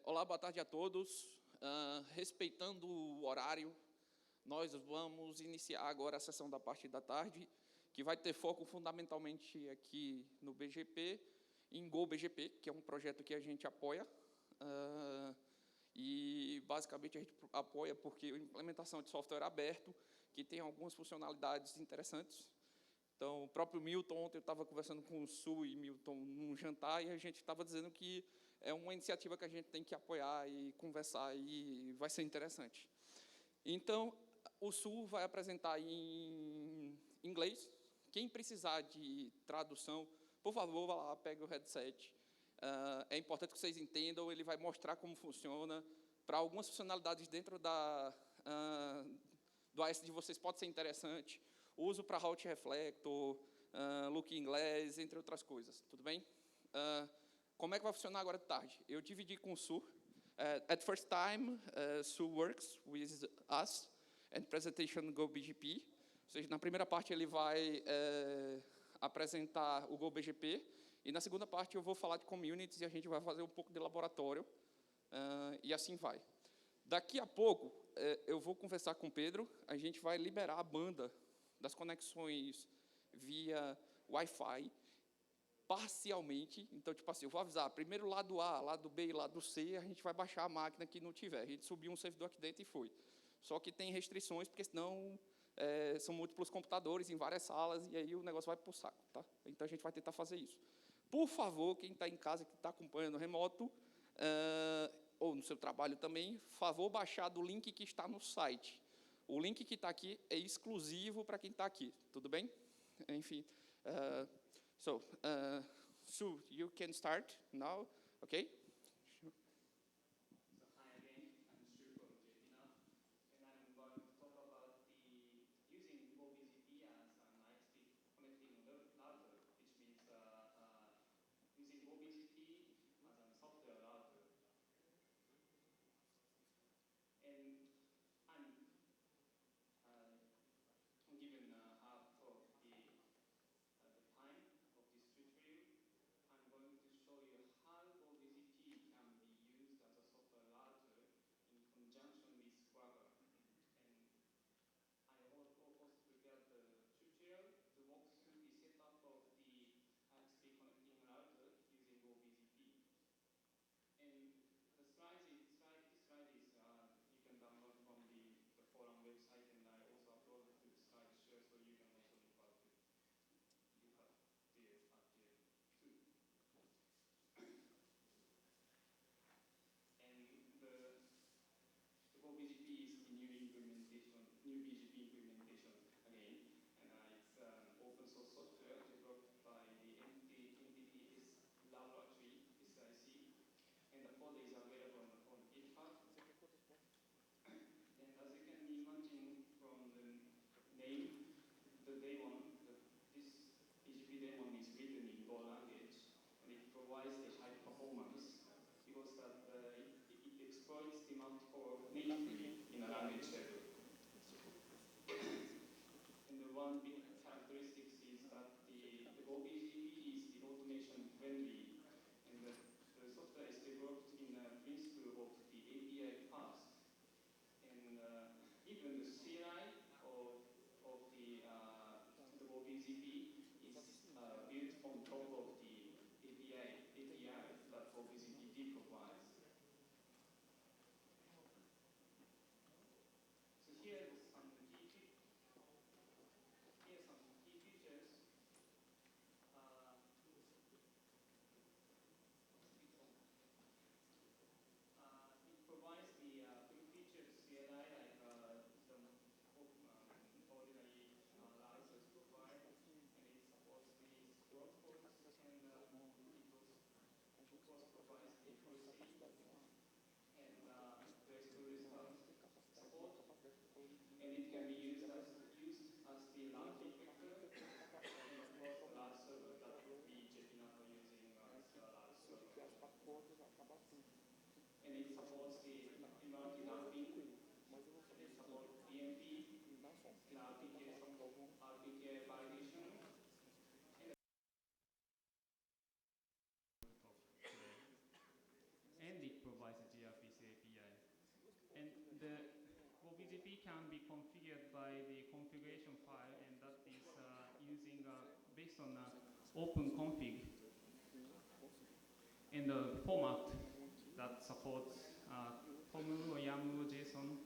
Olá, boa tarde a todos. Respeitando o horário, nós vamos iniciar agora a sessão da parte da tarde, que vai ter foco fundamentalmente aqui no BGP, em Go BGP, que é um projeto que a gente apoia. E, basicamente, a gente apoia porque a implementação de software aberto, que tem algumas funcionalidades interessantes. Então, o próprio Milton, ontem eu estava conversando com o Su e Milton num jantar, e a gente estava dizendo que é uma iniciativa que a gente tem que apoiar e conversar, e vai ser interessante. Então, o Su vai apresentar em inglês. Quem precisar de tradução, por favor, vá lá, pegue o headset. É importante que vocês entendam, ele vai mostrar como funciona. Para algumas funcionalidades dentro do AS de vocês pode ser interessante. Uso para Route Reflector, Look em inglês, entre outras coisas. Tudo bem? Como é que vai funcionar agora de tarde? Eu dividi com o Su. At first time, Su works with us and presentation Go BGP. Ou seja, na primeira parte ele vai apresentar o Go BGP, e na segunda parte eu vou falar de communities e a gente vai fazer um pouco de laboratório, e assim vai. Daqui a pouco, eu vou conversar com o Pedro, a gente vai liberar a banda das conexões via Wi-Fi, parcialmente. Então, tipo assim, eu vou avisar, primeiro lado A, lado B e lado C, a gente vai baixar a máquina que não tiver. A gente subiu um servidor aqui dentro e foi. Só que tem restrições, porque senão são múltiplos computadores em várias salas, e aí o negócio vai para o saco. Tá? Então, a gente vai tentar fazer isso. Por favor, quem está em casa, que está acompanhando remoto, ou no seu trabalho também, favor baixar do link que está no site. O link que está aqui é exclusivo para quem está aqui. Tudo bem? Enfim. So, Su, you can start now, okay? So, hi again, I'm Su from Vietnam, and I'm going to talk about using GoBGP as an ISP connecting router, which means using GoBGP as a software router. And given half of the time of this tutorial, I'm going to show you how GoBGP can be used as a software router in conjunction with Swagger. And I also prepared the tutorial to walk through the setup of the ISP connecting router using GoBGP. And the slide is you can download from the Fórum website, and I also uploaded to the slideshare, so you can also look at it. You have there too. And the GoBGP is the new BGP implementation again, and it's an open source software developed by the NTT's laboratory, SIC, and the code is available on GitHub. And as you can imagine from the name, the daemon, this BGP daemon is written in Go language, and it provides the high performance because it exploits the multiple natively in a language level. can be configured by the configuration file, and that is using based on open config and the format that supports TOML or YAML or JSON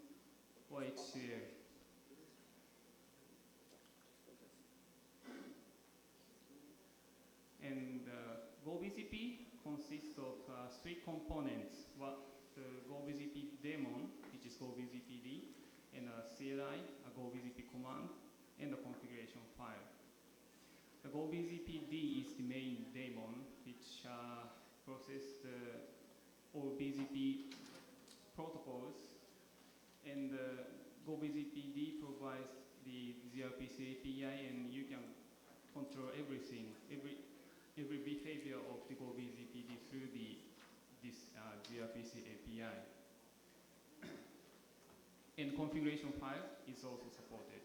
or HCL. And GoBCP consists of three components. The GoBCP daemon, which is GoBCPD, and a CLI, a GoBCP command, and a configuration file. The GoBCPD is the main daemon, which processes all BCP protocols, and GoBCPD provides the gRPC API, and you can control everything, every behavior of the GoBCPD through this gRPC API. And configuration file is also supported.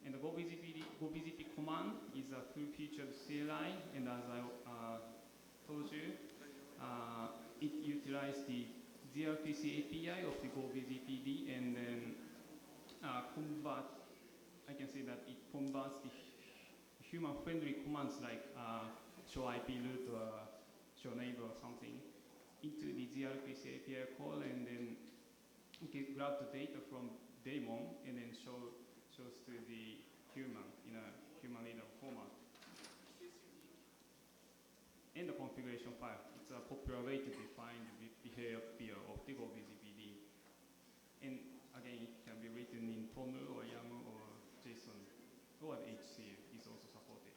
And the GoBCP command is a full-featured CLI, and as I told you, it utilizes the gRPC API of the GoBCPD, and then I can say that it converts the human-friendly commands like show IP root or show neighbor or something into the gRPC API call, and then grab the data from daemon and then shows to the human in a human reader format. And the configuration file, it's a popular way to define the behavior of the GoBCPD. And again, it can be written in TOML or YAML or JSON, or HCL is also supported.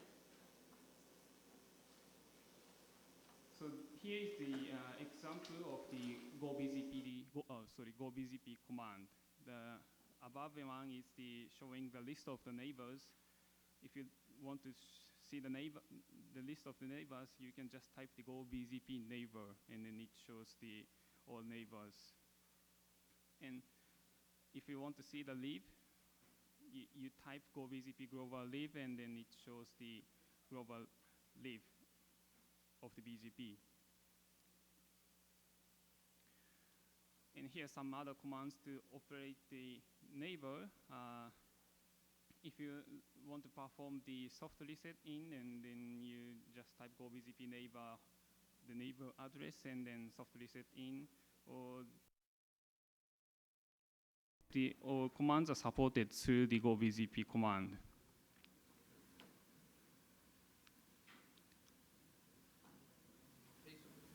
So here is the example of the GoBCP command. The above one is showing the list of the neighbors. If you want to see the list of the neighbors, you can just type the GoBCP neighbor, and then it shows all neighbors. And if you want to see the lib, you type GoBCP global lib, and then it shows the global lib of the BGP. And here are some other commands to operate the neighbor. If you want to perform the soft reset in, and then you just type GoBCP neighbor, the neighbor address, and then soft reset in, or commands are supported through the GoBCP command.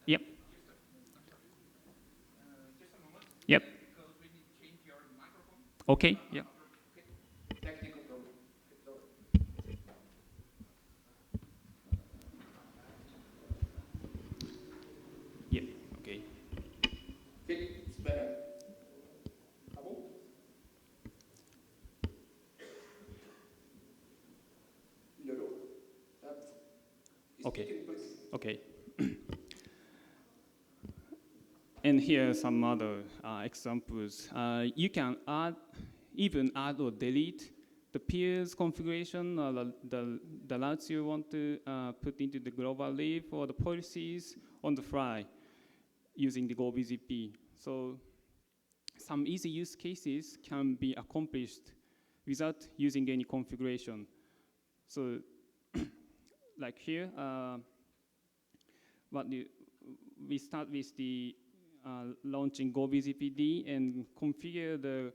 Yep. Yep. Because we need to change your microphone. Okay. Yep. Technical problem. Yep. Okay. Okay, it's better. No. Okay. Okay. And here are some other examples. You can even add or delete the peers configuration, or the routes you want to put into the global lib, or the policies on the fly using the GoBCP. So some easy use cases can be accomplished without using any configuration. So like here, we start with the launching GoBCPD and configure the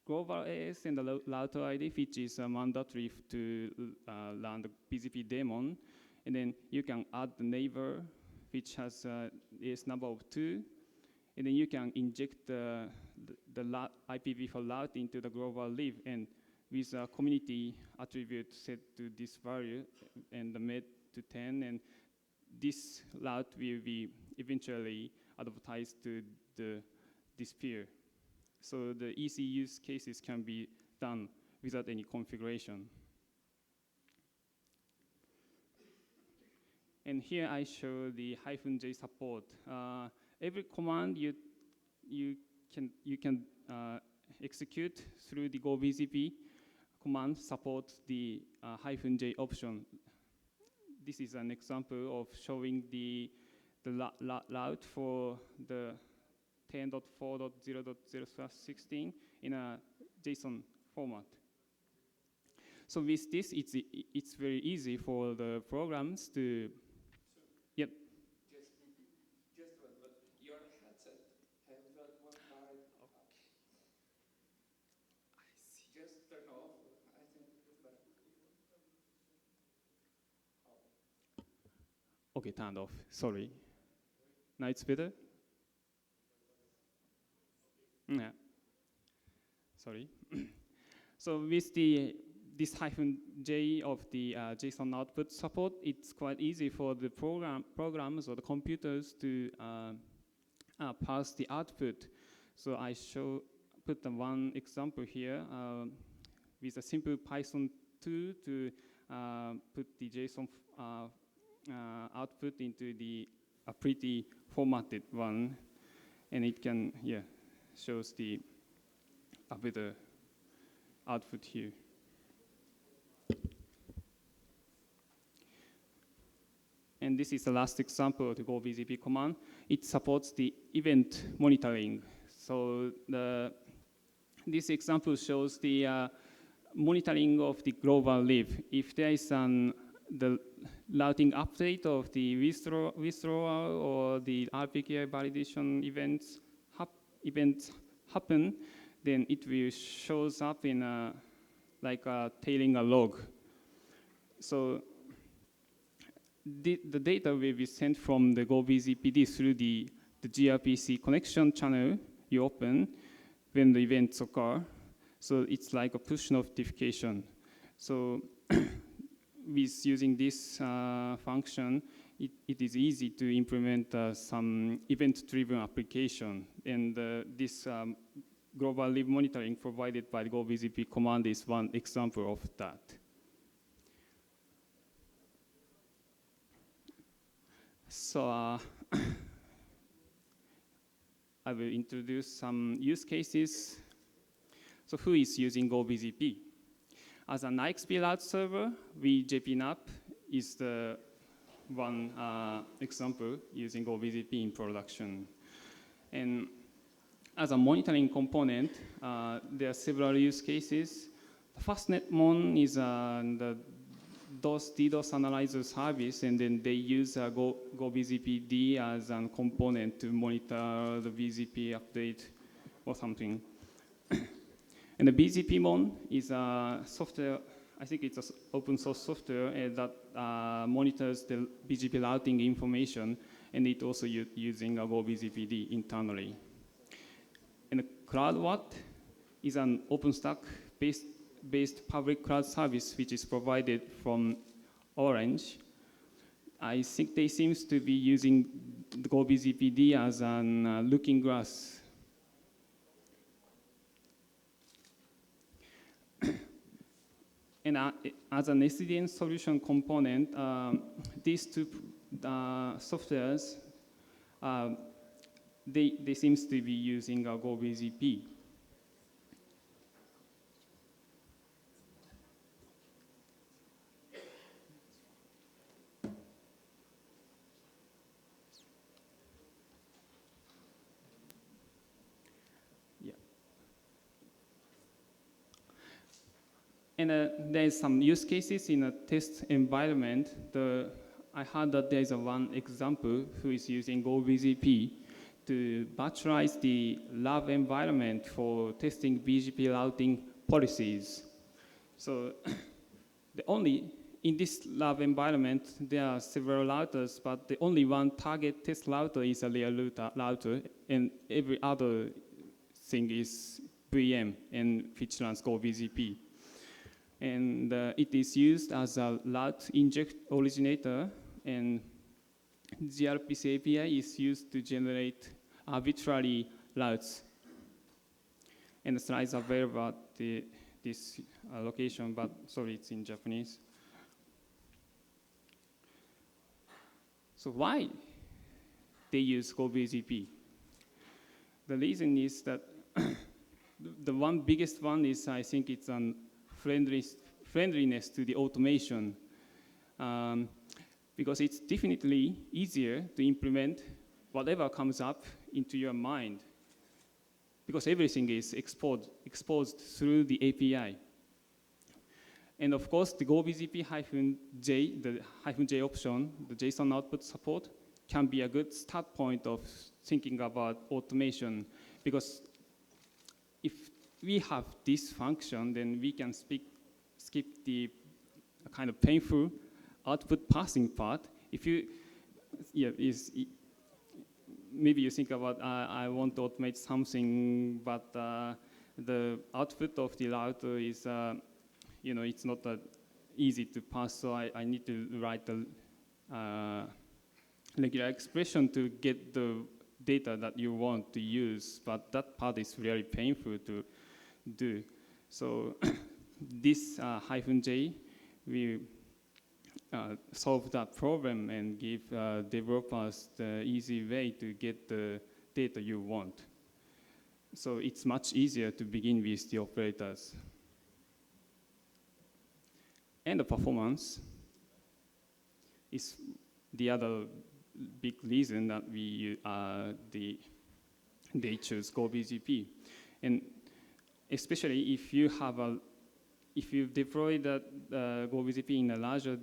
global AS and the router ID, which is mandatory to run the BGP daemon. And then you can add the neighbor, which has AS number of 2. And then you can inject the IPv4 route into the global lib, and with a community attribute set to this value and the made to 10. And this route will be eventually advertised to this peer. So the easy use cases can be done without any configuration. And here I show the -j support. Every command you can execute through the GoBCP command supports the -j option. This is an example of showing the route for the 10.4.0.0/16 in a JSON format. So with this, it's very easy for the programs to, yep. Just one, but your headset have that one part. Okay. I see. Just turn off. I think it's better. Okay, turned off. Sorry. Now it's better? Yeah. Sorry. So with this -j of the JSON output support, it's quite easy for the programs or the computers to parse the output. So I put the one example here with a simple Python 2 to put the JSON output into a pretty formatted one, and it can, shows a better output here. And this is the last example of the Go BZP command. It supports the event monitoring. So this example shows the monitoring of the global lib. If there is the routing update of the withdrawal or the RPKI validation events happen, then it will shows up in tailing a log. So the data will be sent from the Go BZPD through the gRPC connection channel you open when the events occur. So it's like a push notification. So with using this function, it is easy to implement some event-driven application. And this global lib monitoring provided by the Go BZP command is one example of that. So I will introduce some use cases. So who is using Go BZP? As an IXP route server, JPNAP is the one example using Go BZP in production. And as a monitoring component, there are several use cases. The fastnetmon is the DDoS analyzer service, and then they use Go BZPD as a component to monitor the BZP update or something. And the BZPmon is a software, I think it's an open source software that monitors the BGP routing information, and it also using a Go BZPD internally. And CloudWatt is an OpenStack-based public cloud service which is provided from Orange. I think they seem to be using the Go BZPD as an looking glass. And as an SDN solution component, these two softwares, they seem to be using a Go BZP. And there's some use cases in a test environment. I heard that there's one example who is using Go BZP to virtualize the lab environment for testing BGP routing policies. So in this lab environment, there are several routers, but the only one target test router is a real router, and every other thing is VM and which runs Go BZP. And it is used as a route inject originator, and gRPC API is used to generate arbitrary routes. And the slides are available at this location, but sorry, it's in Japanese. So why they use Go BZP? The reason is that the biggest one is, I think it's an friendliness to the automation, because it's definitely easier to implement whatever comes up into your mind. because everything is exposed through the API. And of course, the GoBZP-J, the -J option, the JSON output support, can be a good start point of thinking about automation, because if we have this function, then we can skip the kind of painful output passing part. If you, maybe you think about, I want to automate something, but the output of the router is, it's not that easy to pass, so I need to write a regular expression to get the data that you want to use, but that part is really painful to do. So this -J will solve that problem and give developers the easy way to get the data you want. So it's much easier to begin with the operators. And the performance is the other big reason that they choose GoBZP. And especially if you deploy that GoBZP in a larger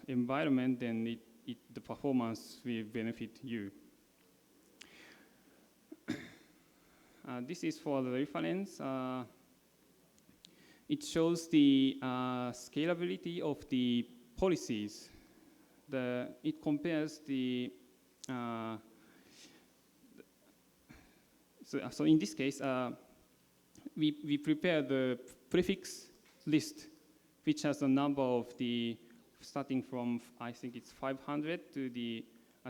environment, then the performance will benefit you. This is for the reference. It shows the scalability of the policies. It compares the, so in this case, we prepare the prefix list, which has a number of the, starting from, I think it's 500 to the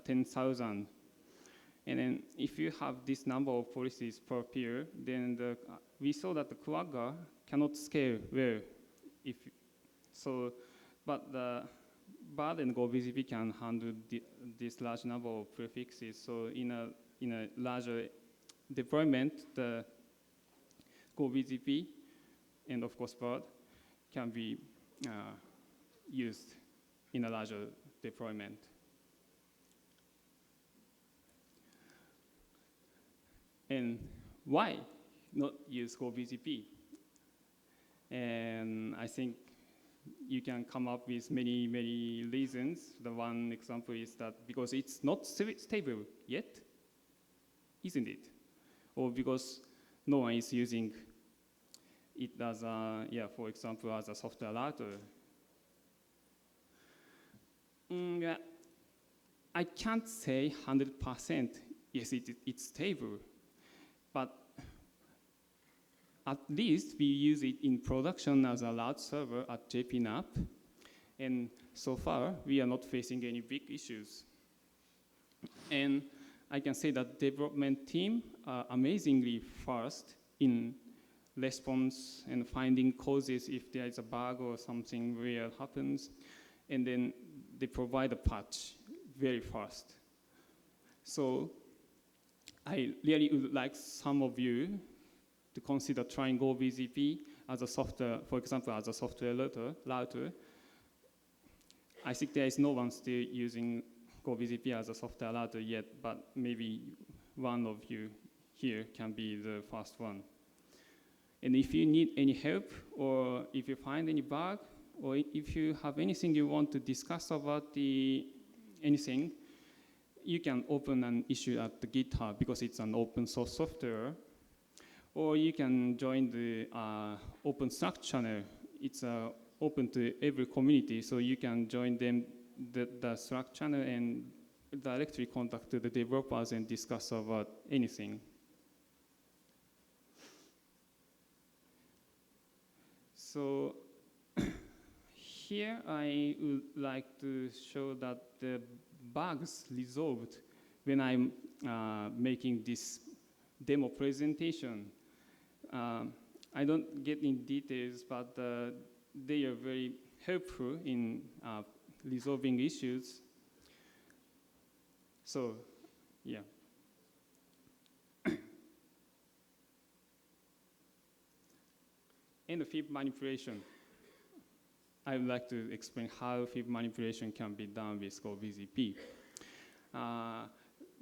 10,000. And then if you have this number of policies per peer, then we saw that the Quagga cannot scale well. But the BARD and GoBZP can handle this large number of prefixes. So in a larger deployment, the GoBZP and of course BARD can be used in a larger deployment. And why not use GoBZP? And I think you can come up with many, many reasons. The one example is that because it's not stable yet, isn't it? Or because no one is using it as for example, as a software router. I can't say 100%, yes, it's stable, but at least we use it in production as a large server at JPNAP, and so far we are not facing any big issues. And I can say that development team are amazingly fast in response and finding causes if there is a bug or something weird happens, and then they provide a patch very fast. So I really would like some of you to consider trying GoBZP as a software, for example, as a software router. I think there is no one still using GoBZP as a software router yet, but maybe one of you here can be the first one. And if you need any help, or if you find any bug, or if you have anything you want to discuss about anything, you can open an issue at the GitHub because it's an open source software. Or you can join the open Slack channel. It's open to every community, so you can join the Slack channel and directly contact the developers and discuss about anything. So here I would like to show that the bugs resolved when I'm making this demo presentation. I don't get in details, but they are very helpful in resolving issues. So, yeah. And the fib manipulation. I would like to explain how fib manipulation can be done with GoBZP.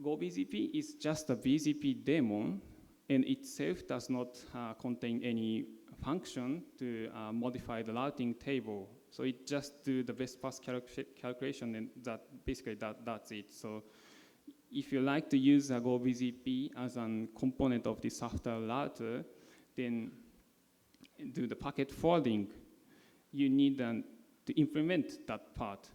GoBZP is just a BZP daemon, and itself does not contain any function to modify the routing table. So it just do the best path calculation, and that's it. So if you like to use a GoBZP as a component of the software router, then do the packet forwarding. You need to implement that part.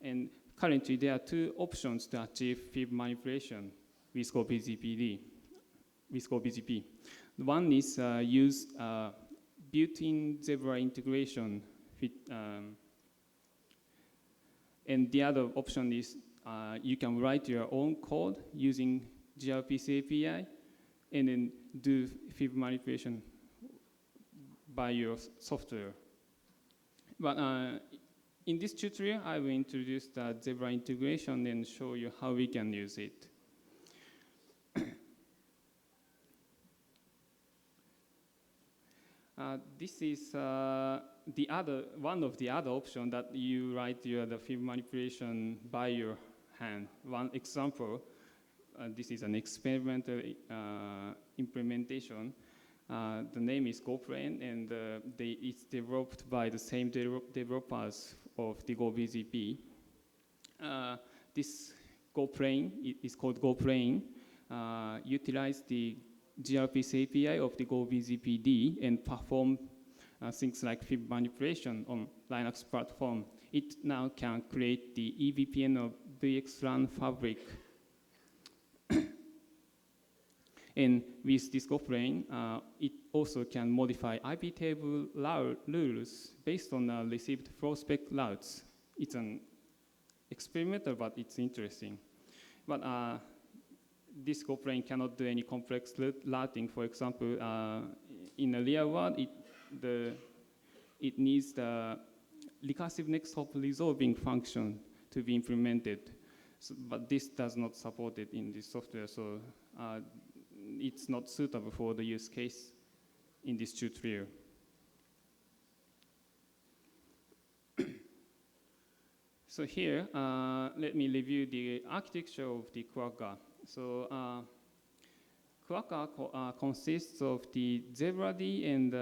And currently, there are two options to achieve fib manipulation with GoBZP. One is use built-in Zebra integration, and the other option is you can write your own code using gRPC API, and then do fib manipulation by your software. But in this tutorial, I will introduce the Zebra integration and show you how we can use it. This is one of the other options that you write the fib manipulation by your hand. One example, this is an experimental implementation. The name is GoPlane, and it's developed by the same developers of the GoBZP. This GoPlane is called GoPlane. Utilize the gRPC API of the GoBZPD and perform things like fib manipulation on Linux platform. It now can create the eVPN of VXLAN fabric. And with this GoPlane, it also can modify IP table rules based on received flow-spec routes. It's an experimental, but it's interesting. But this GoPlane cannot do any complex routing. For example, in a real world, it needs the recursive next hop resolving function to be implemented. So, but this does not support it in this software, so it's not suitable for the use case in this tutorial. So here, let me review the architecture of the Quagga. So Quagga consists of the ZebraD and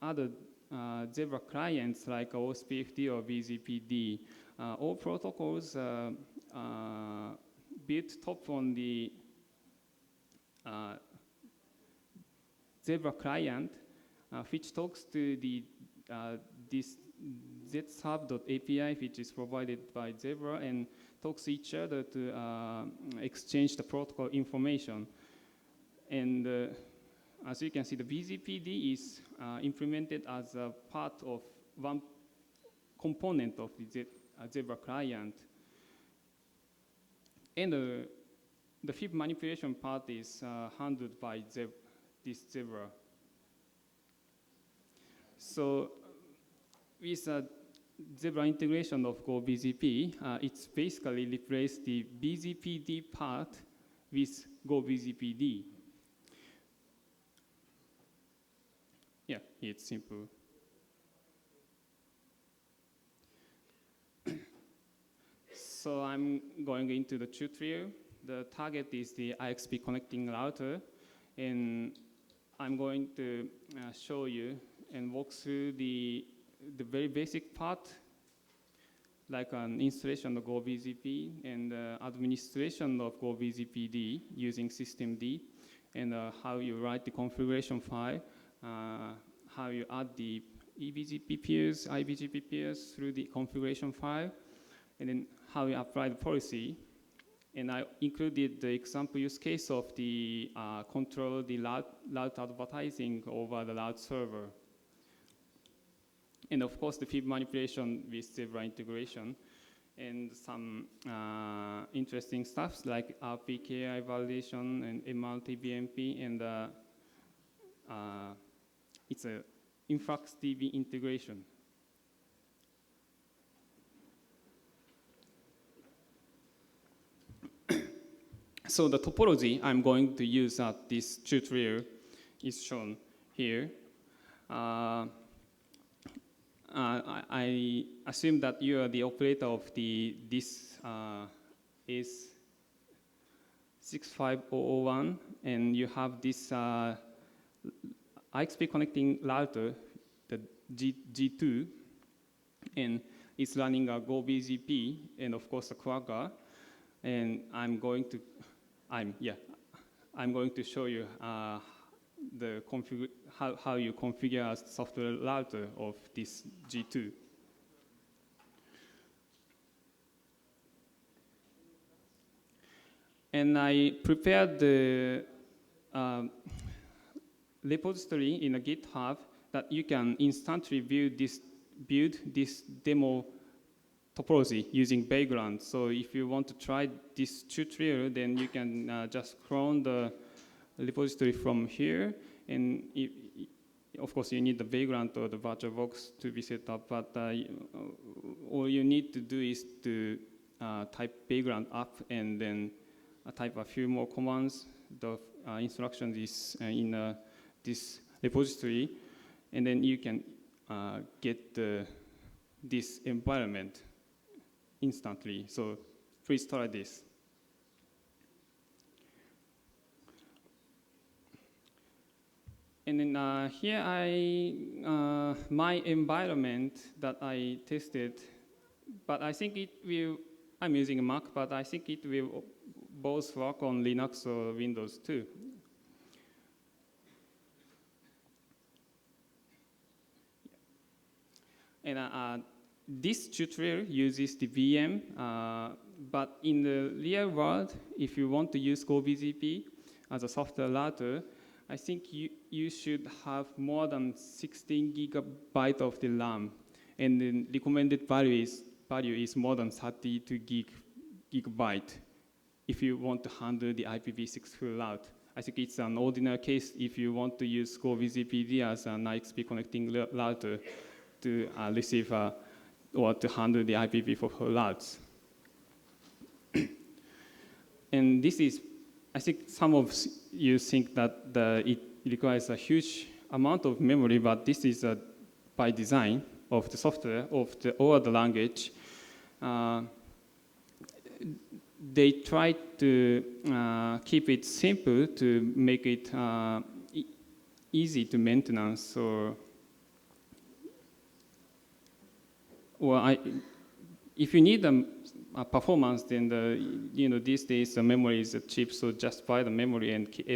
other Zebra clients like OSPFD or BZPD. All protocols built top on the Zebra client, which talks to this zsub.api, which is provided by Zebra, and talks to each other to exchange the protocol information. And as you can see, the BZPD is implemented as a part of one component of the Zebra client. And the fib manipulation part is handled by this Zebra. So with Zebra integration of GoBZP, it's basically replaced the BZPD part with GoBZPD. Yeah, it's simple. So I'm going into the tutorial. The target is the IXP connecting router, and I'm going to show you and walk through the very basic part, like an installation of GoBZP and administration of GoBZPD using systemd, and how you write the configuration file, how you add the eBGP peers, IBGP peers through the configuration file, and then how you apply the policy. And I included the example use case of the control the route advertising over the route server. And of course, the fib manipulation with Zebra integration, and some interesting stuff like RPKI validation and MRTBMP, and it's a InfluxDB integration. So the topology I'm going to use at this tutorial is shown here. I assume that you are the operator of this 65001, and you have this IXP connecting router, the G2, and it's running a GoBGP, and of course a Cracker, and I'm going to show you how you configure a software router of this G2. And I prepared the repository in a GitHub that you can instantly build this demo topology using background. So if you want to try this tutorial, then you can just clone the repository from here. And of course, you need the background or the VirtualBox to be set up. But all you need to do is to type background up and then type a few more commands. The instruction is in this repository, and then you can get this environment instantly. So please try this. And then here my environment that I tested, but I think it will, I'm using a Mac, but I think it will both work on Linux or Windows too. And this tutorial uses the VM, but in the real world, if you want to use GoBGP as a software router, I think you should have more than 16 gigabytes of the RAM, and the recommended value is more than 32 gigabytes if you want to handle the IPv6 full route. I think it's an ordinary case if you want to use GoBGPD as an IXP connecting router to receive or to handle the IPv4 full routes. And this is, I think some of you think that it requires a huge amount of memory, but this is by design of the software or the language. They try to keep it simple to make it easy to maintenance. If you need a performance, then these days the memory is cheap, so just buy the memory and keep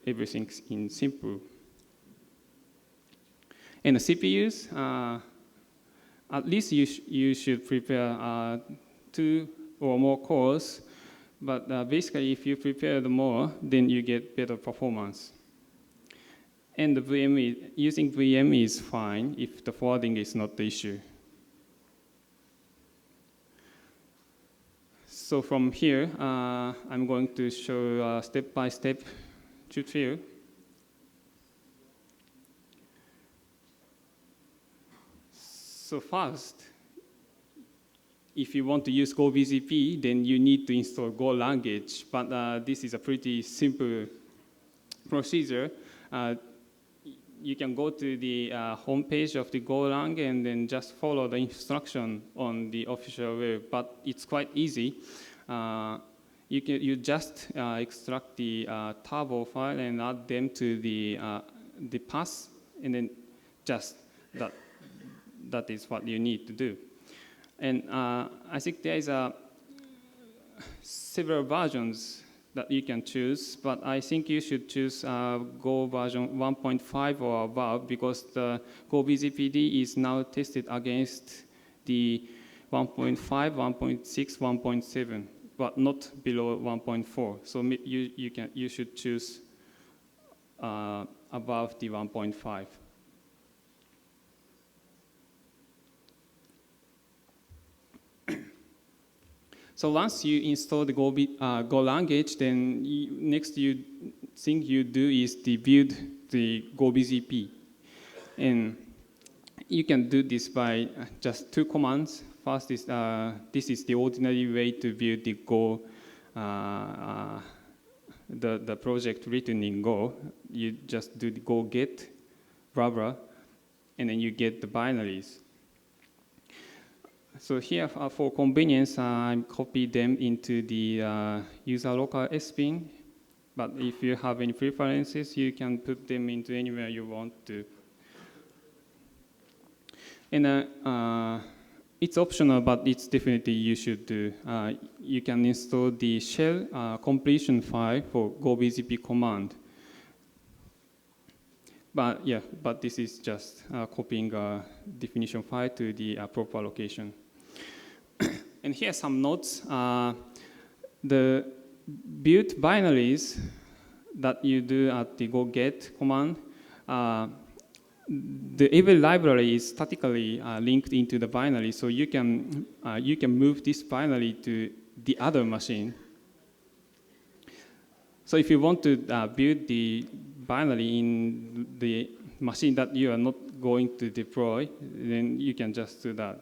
everything in simple. And the CPUs, at least you should prepare 2 or more cores, but basically if you prepare more, then you get better performance. And the using VM is fine if the forwarding is not the issue. So from here, I'm going to show a step-by-step tutorial. So first, if you want to use GoBGP, then you need to install Go language. But this is a pretty simple procedure. You can go to the homepage of the Golang and then just follow the instruction on the official web. But it's quite easy. You just extract the turbo file and add them to the path, and then just that is what you need to do. And I think there is several versions that you can choose, but I think you should choose Go version 1.5 or above, because the GoBGPD is now tested against the 1.5, 1.6, 1.7, but not below 1.4. So you should choose above the 1.5. So once you install the Go language, then next thing you do is to build the GoBGP. And you can do this by just 2 commands. First is, this is the ordinary way to build the Go, the project written in Go. You just do the go get, blah, blah, and then you get the binaries. So here, for convenience, I copy them into the user local S-bin. But if you have any preferences, you can put them into anywhere you want to. And it's optional, but it's definitely you should do. You can install the shell completion file for GoBZP command. But yeah, but this is just copying a definition file to the proper location. And here are some notes. The build binaries that you do at the go get command, every library is statically linked into the binary, so you can move this binary to the other machine. So if you want to build the binary in the machine that you are not going to deploy, then you can just do that.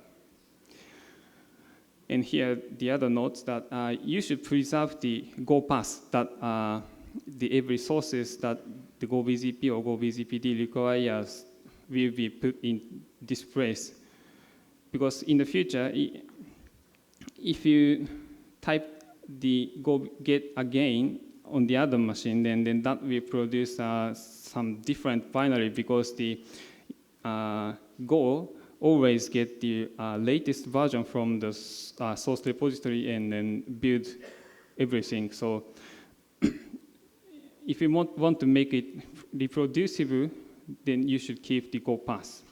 And here, the other notes that you should preserve the Go path that the every sources that the GoBZP or GoBZPD requires will be put in this place. Because in the future, if you type the go get again on the other machine, then that will produce some different binary, because the Go always get the latest version from the source repository and then build everything. So if you want to make it reproducible, then you should keep the Go path.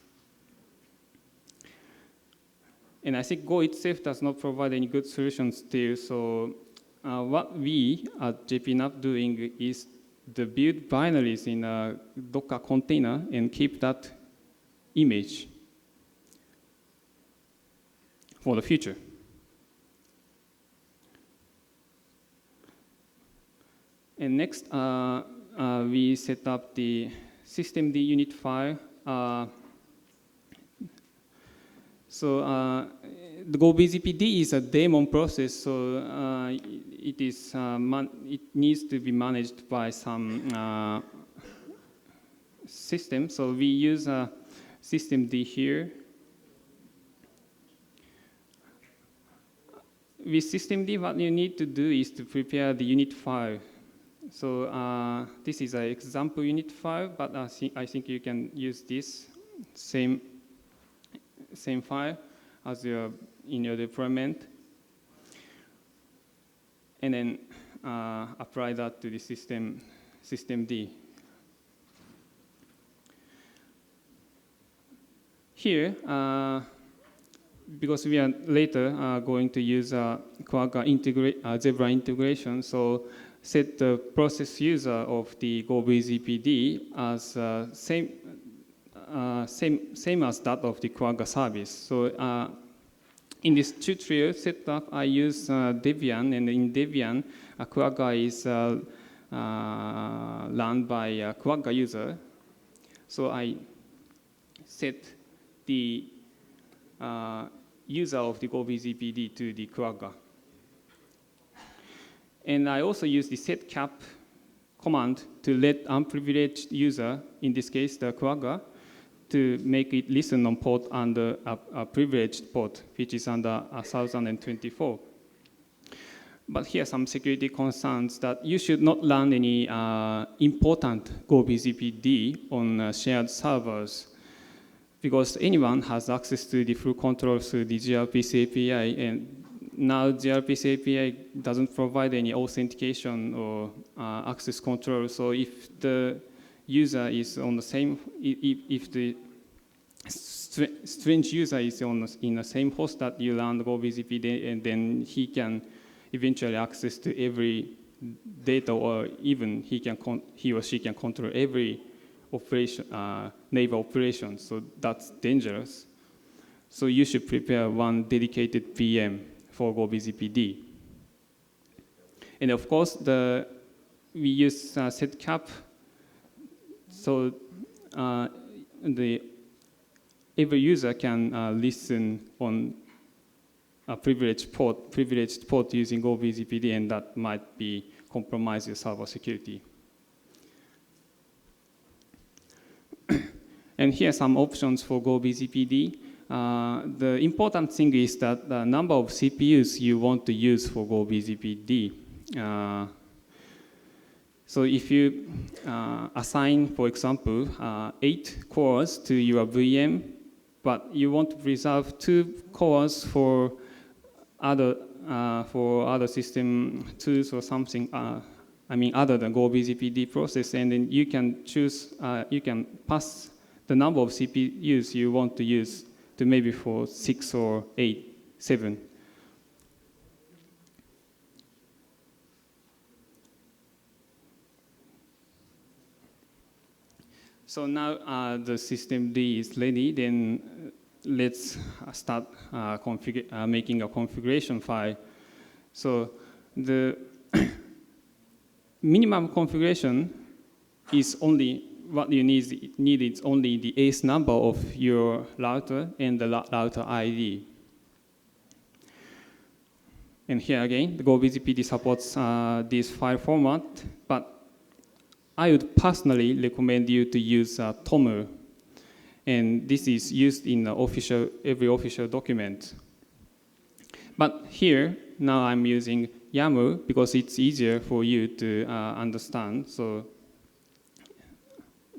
And I think Go itself does not provide any good solutions still. So what we at JPNAP doing is to build binaries in a Docker container and keep that image for the future. And next, we set up the systemd unit file. So the GoBZPD is a daemon process, so it needs to be managed by some system. So we use systemd here. With systemd, what you need to do is to prepare the unit file. So this is an example unit file, but I think you can use this same file as in your deployment, and then apply that to the systemd. Here, because we are later going to use Quagga Zebra integration, so set the process user of the GoBZPD as same as that of the Quagga service. So in this tutorial setup, I use Debian, and in Debian, Quagga is run by a Quagga user. So I set the user of the GoBZPD to the Quagga. And I also use the setcap command to let unprivileged user, in this case the Quagga, to make it listen on port under a privileged port, which is under 1024. But here are some security concerns that you should not run any important GoBZPD on shared servers, because anyone has access to the full control through the gRPC API, and now gRPC API doesn't provide any authentication or access control. So if the user is on the same, if the strange user is in the same host that you run the GoBZPD, and then he can eventually access to every data, or even he or she can control every operation, neighbor operation. So that's dangerous. So you should prepare one dedicated VM for GoBZPD. And of course, we use setcap. So every user can listen on a privileged port using GoBZPD, and that might be compromise your server security. And here are some options for GoBZPD. the important thing is that the number of CPUs you want to use for Go BZPD. So if you assign, for example, 8 cores to your VM, but you want to preserve 2 cores for other system tools or something, other than Go BZPD process, and then you can choose, you can pass the number of CPUs you want to use to maybe for 6 or 8, 7. So now the system D is ready, then let's start making a configuration file. So the minimum configuration is only what you need is only the ACE number of your router and the router ID. And here again, the Go BZPD supports this file format, but I would personally recommend you to use TOML. And this is used in every official document. But here, now I'm using YAML because it's easier for you to understand. So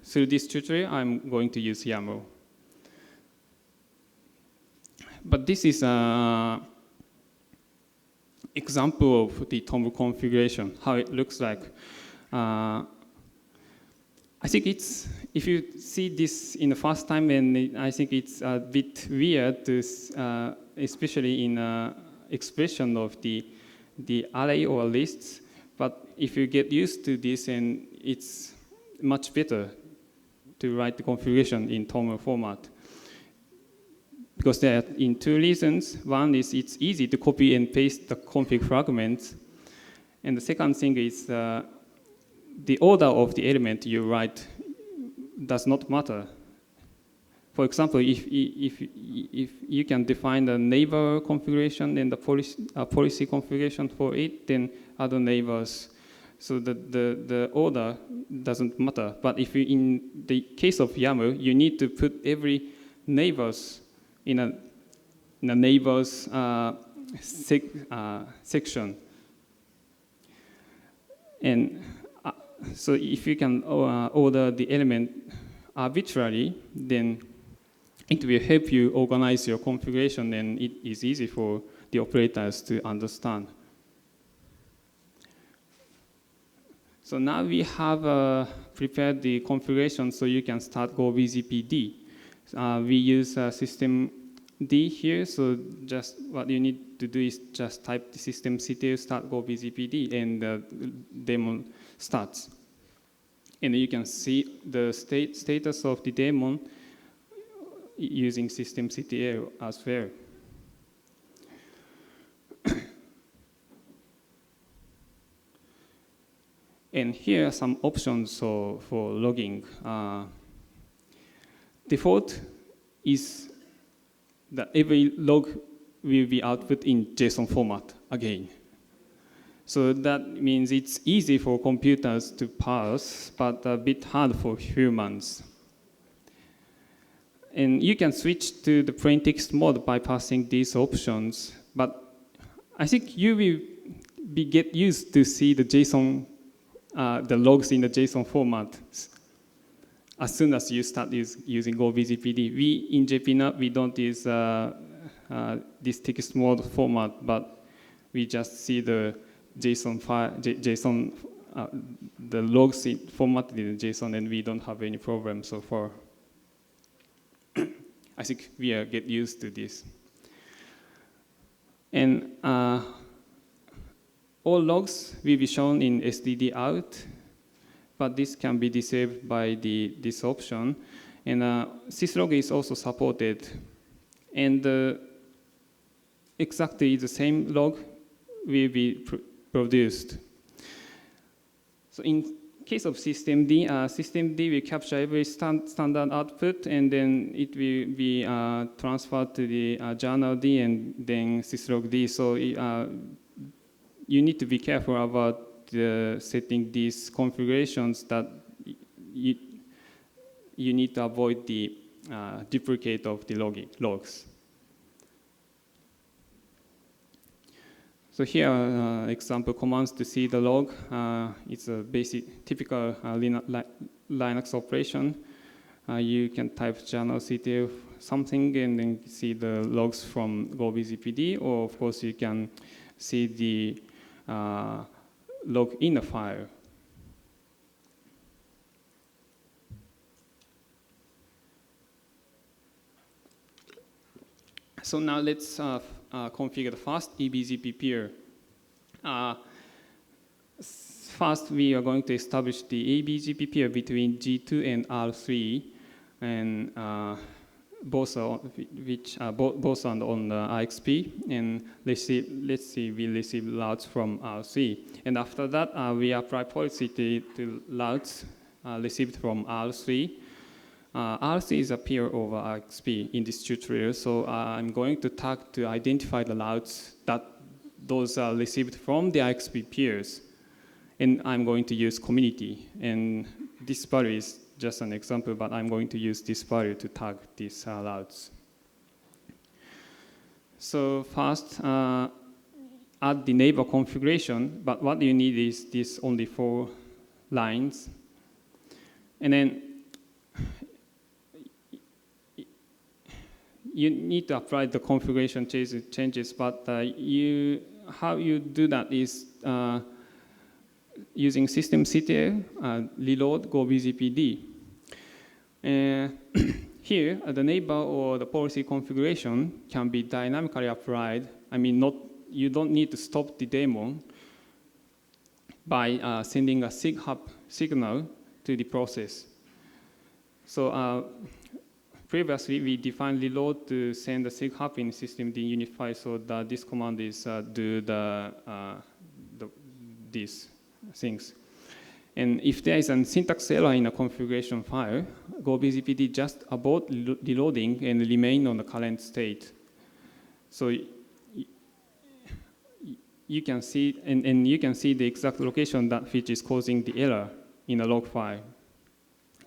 through this tutorial, I'm going to use YAML. But this is an example of the TOML configuration, how it looks like. I think it's, if you see this in the first time, and I think it's a bit weird, to, especially in expression of the array or lists. But if you get used to this, and it's much better to write the configuration in TOML format. Because there are in 2 reasons. One is it's easy to copy and paste the config fragments. And the second thing is the order of the element you write does not matter. For example, if you can define the neighbor configuration and the policy configuration for it, then other neighbors, so the order doesn't matter. But if you, in the case of YAML, you need to put every neighbors in a neighbors section. And so if you can order the element arbitrarily, then it will help you organize your configuration, and it is easy for the operators to understand. So now we have prepared the configuration so you can start Go BZPD. We use system D here, so just what you need to do is just type the systemctl start Go BZPD, and the daemon starts. And you can see the status of the daemon using systemctl as well. And here are some options for logging. Default is that every log will be output in JSON format again. So that means it's easy for computers to parse, but a bit hard for humans. And you can switch to the plain text mode by passing these options, but I think you will get used to see the JSON, the logs in the JSON format as soon as you start using Go BZPD. We in JPNAP, we don't use this text mode format, but we just see the JSON file, the logs formatted in JSON, and we don't have any problem so far. I think we get used to this. And all logs will be shown in STD out, but this can be disabled by this option. And syslog is also supported. And exactly the same log will be produced. So in case of systemd, systemd will capture every standard output, and then it will be transferred to the journal D and then syslog-D. So you need to be careful about setting these configurations that you need to avoid the duplicate of the logs. So here, example commands to see the log. It's a basic, typical Linux operation. You can type journal ctl something and then see the logs from GoBZPD, or of course you can see the log in a file. So now let's configure the first eBZP peer. First, we are going to establish the eBZP peer between G2 and R3, and both are both on the IXP. And let's see, we receive routes from R3. And after that, we apply policy to routes received from R3. R3 is a peer over IXP in this tutorial, so I'm going to tag to identify the routes that those are received from the IXP peers. And I'm going to use community. And this value is just an example, but I'm going to use this value to tag these routes. So first, add the neighbor configuration, but what you need is this only 4 lines. And then you need to apply the configuration changes, but how you do that is using systemctl reload GoBZPD. Here, the neighbor or the policy configuration can be dynamically applied. I mean, you don't need to stop the daemon by sending a SIGHAP signal to the process. So previously, we defined reload to send a SIGHAP in systemd unit file, so that this command is do these things. And if there is a syntax error in a configuration file, GoBZPD just abort reloading and remain on the current state. So you can see, and you can see the exact location which is causing the error in a log file.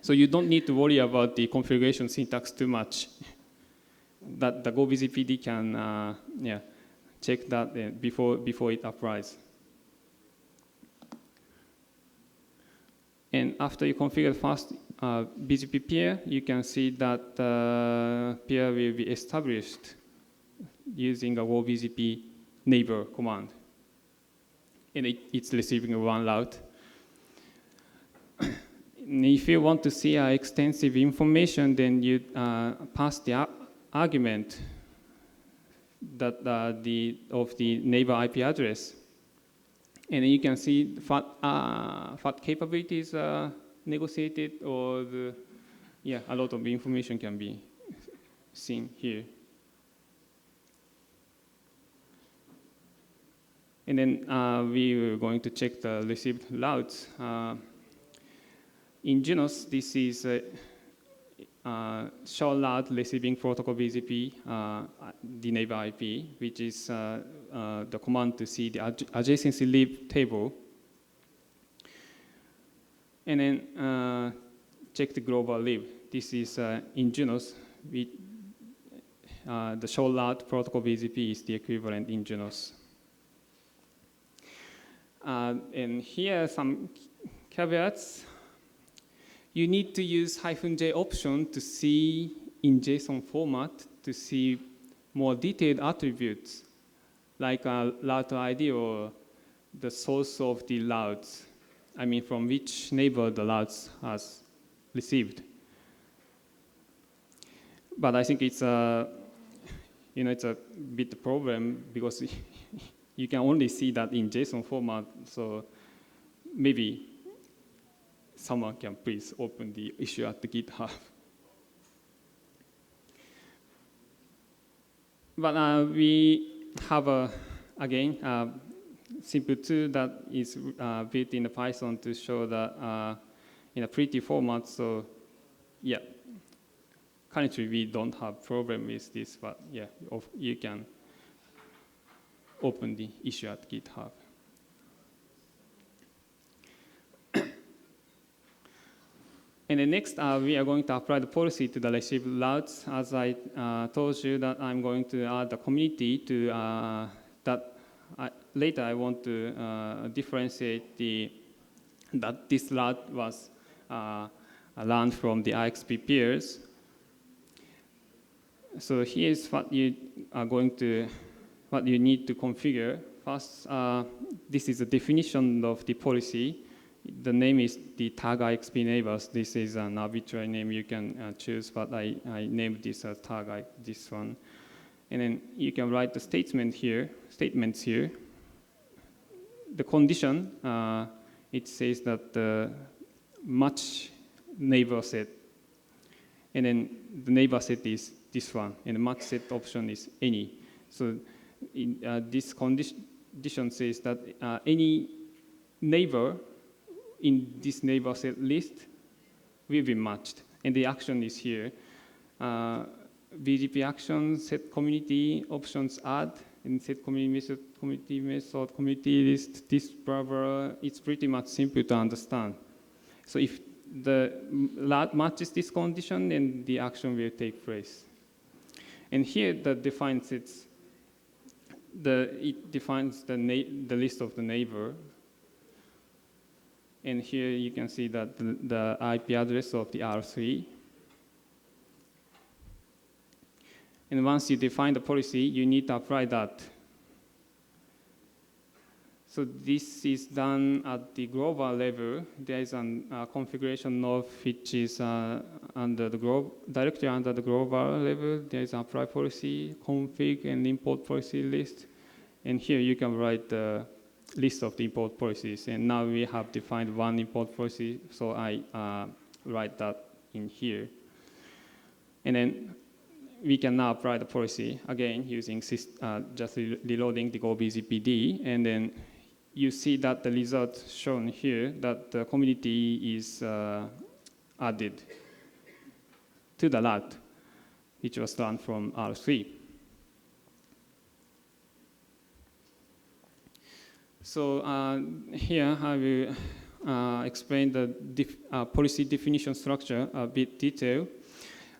So you don't need to worry about the configuration syntax too much. That the GoBZPD can check that before it applies. And after you configure first BZP peer, you can see that the peer will be established using a GoBZP neighbor command. And it's receiving one route. If you want to see extensive information, then you pass the argument that of the neighbor IP address. And you can see what capabilities are negotiated, or a lot of information can be seen here. And then we are going to check the received routes. In Junos, this is show route receiving protocol BZP, the neighbor IP, which is the command to see the adjacency lib table. And then check the global lib. This is in Junos. The show route protocol BZP is the equivalent in Junos. And here are some caveats. You need to use -j option to see in JSON format to see more detailed attributes, like route ID or the source of the routes. I mean, from which neighbor the routes has received. But I think it's it's a bit problem because you can only see that in JSON format. So maybe someone can please open the issue at the GitHub. But we have again simple tool that is built in the Python to show that in a pretty format. So yeah, currently we don't have problem with this, but yeah, you can open the issue at GitHub. And then next, we are going to apply the policy to the received routes. As I told you that I'm going to add the community to that. Later, I want to differentiate that this route was learned from the IXP peers. So here's what you need to configure. First, this is a definition of the policy. The name is the tag IXP neighbors. This is an arbitrary name you can choose, but I named this as tag this one. And then you can write the statements here. The condition, it says that the match neighbor set, and then the neighbor set is this one, and the match set option is any. So this condition says that any neighbor in this neighbor set list will be matched, and the action is here. BGP actions, set community, options add, and set community method, community list, this blah, blah. It's pretty much simple to understand. So if the route matches this condition, then the action will take place. And here it defines the list of the neighbor. And here you can see that the IP address of the R3. And once you define the policy, you need to apply that. So this is done at the global level. There is a configuration of which is directly under the global level. There is an apply policy, config, and import policy list. And here you can write the list of the import policies. And now we have defined one import policy, so I write that in here. And then we can now apply the policy again using just reloading the GoBZPD, and then you see that the result shown here that the community is added to the route, which was done from R3. So here I will explain the policy definition structure a bit detailed.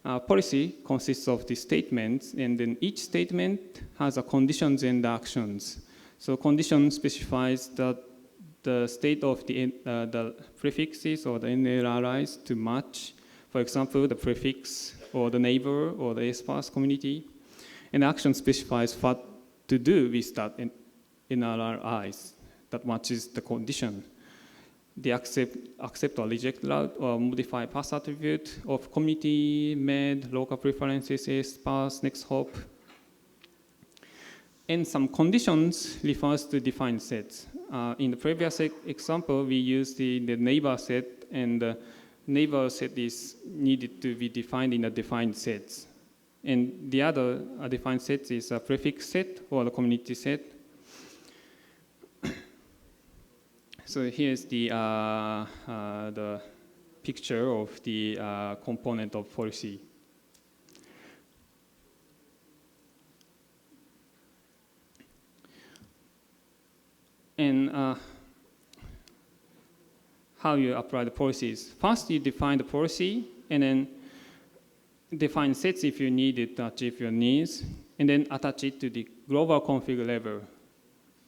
Policy consists of the statements, and then each statement has a conditions and actions. So condition specifies that the state of the prefixes or the NLRIs to match, for example, the prefix or the neighbor or the sparse community. And action specifies what to do with that NLRIs that matches the condition. The accept or reject route or modify path attribute of community, med, local preferences, sparse, next hop. And some conditions refers to defined sets. In the previous example, we used the neighbor set, and the neighbor set is needed to be defined in a defined sets. And the other defined set is a prefix set or a community set. So here's the picture of the component of policy. And how you apply the policies. First, you define the policy, and then define sets if you need it to achieve your needs, and then attach it to the global config level,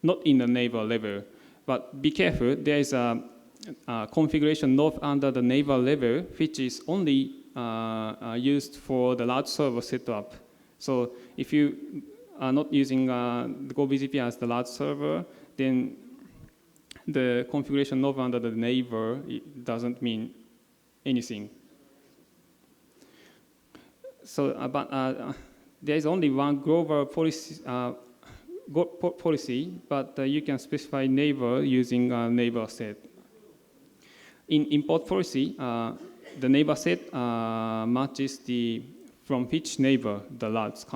not in the neighbor level. But be careful, there is a configuration node under the neighbor level, which is only used for the large server setup. So if you are not using the GoBZP as the large server, then the configuration node under the neighbor doesn't mean anything. So, but there is only one global policy, but you can specify neighbor using a neighbor set. In import policy, the neighbor set matches from which neighbor the routes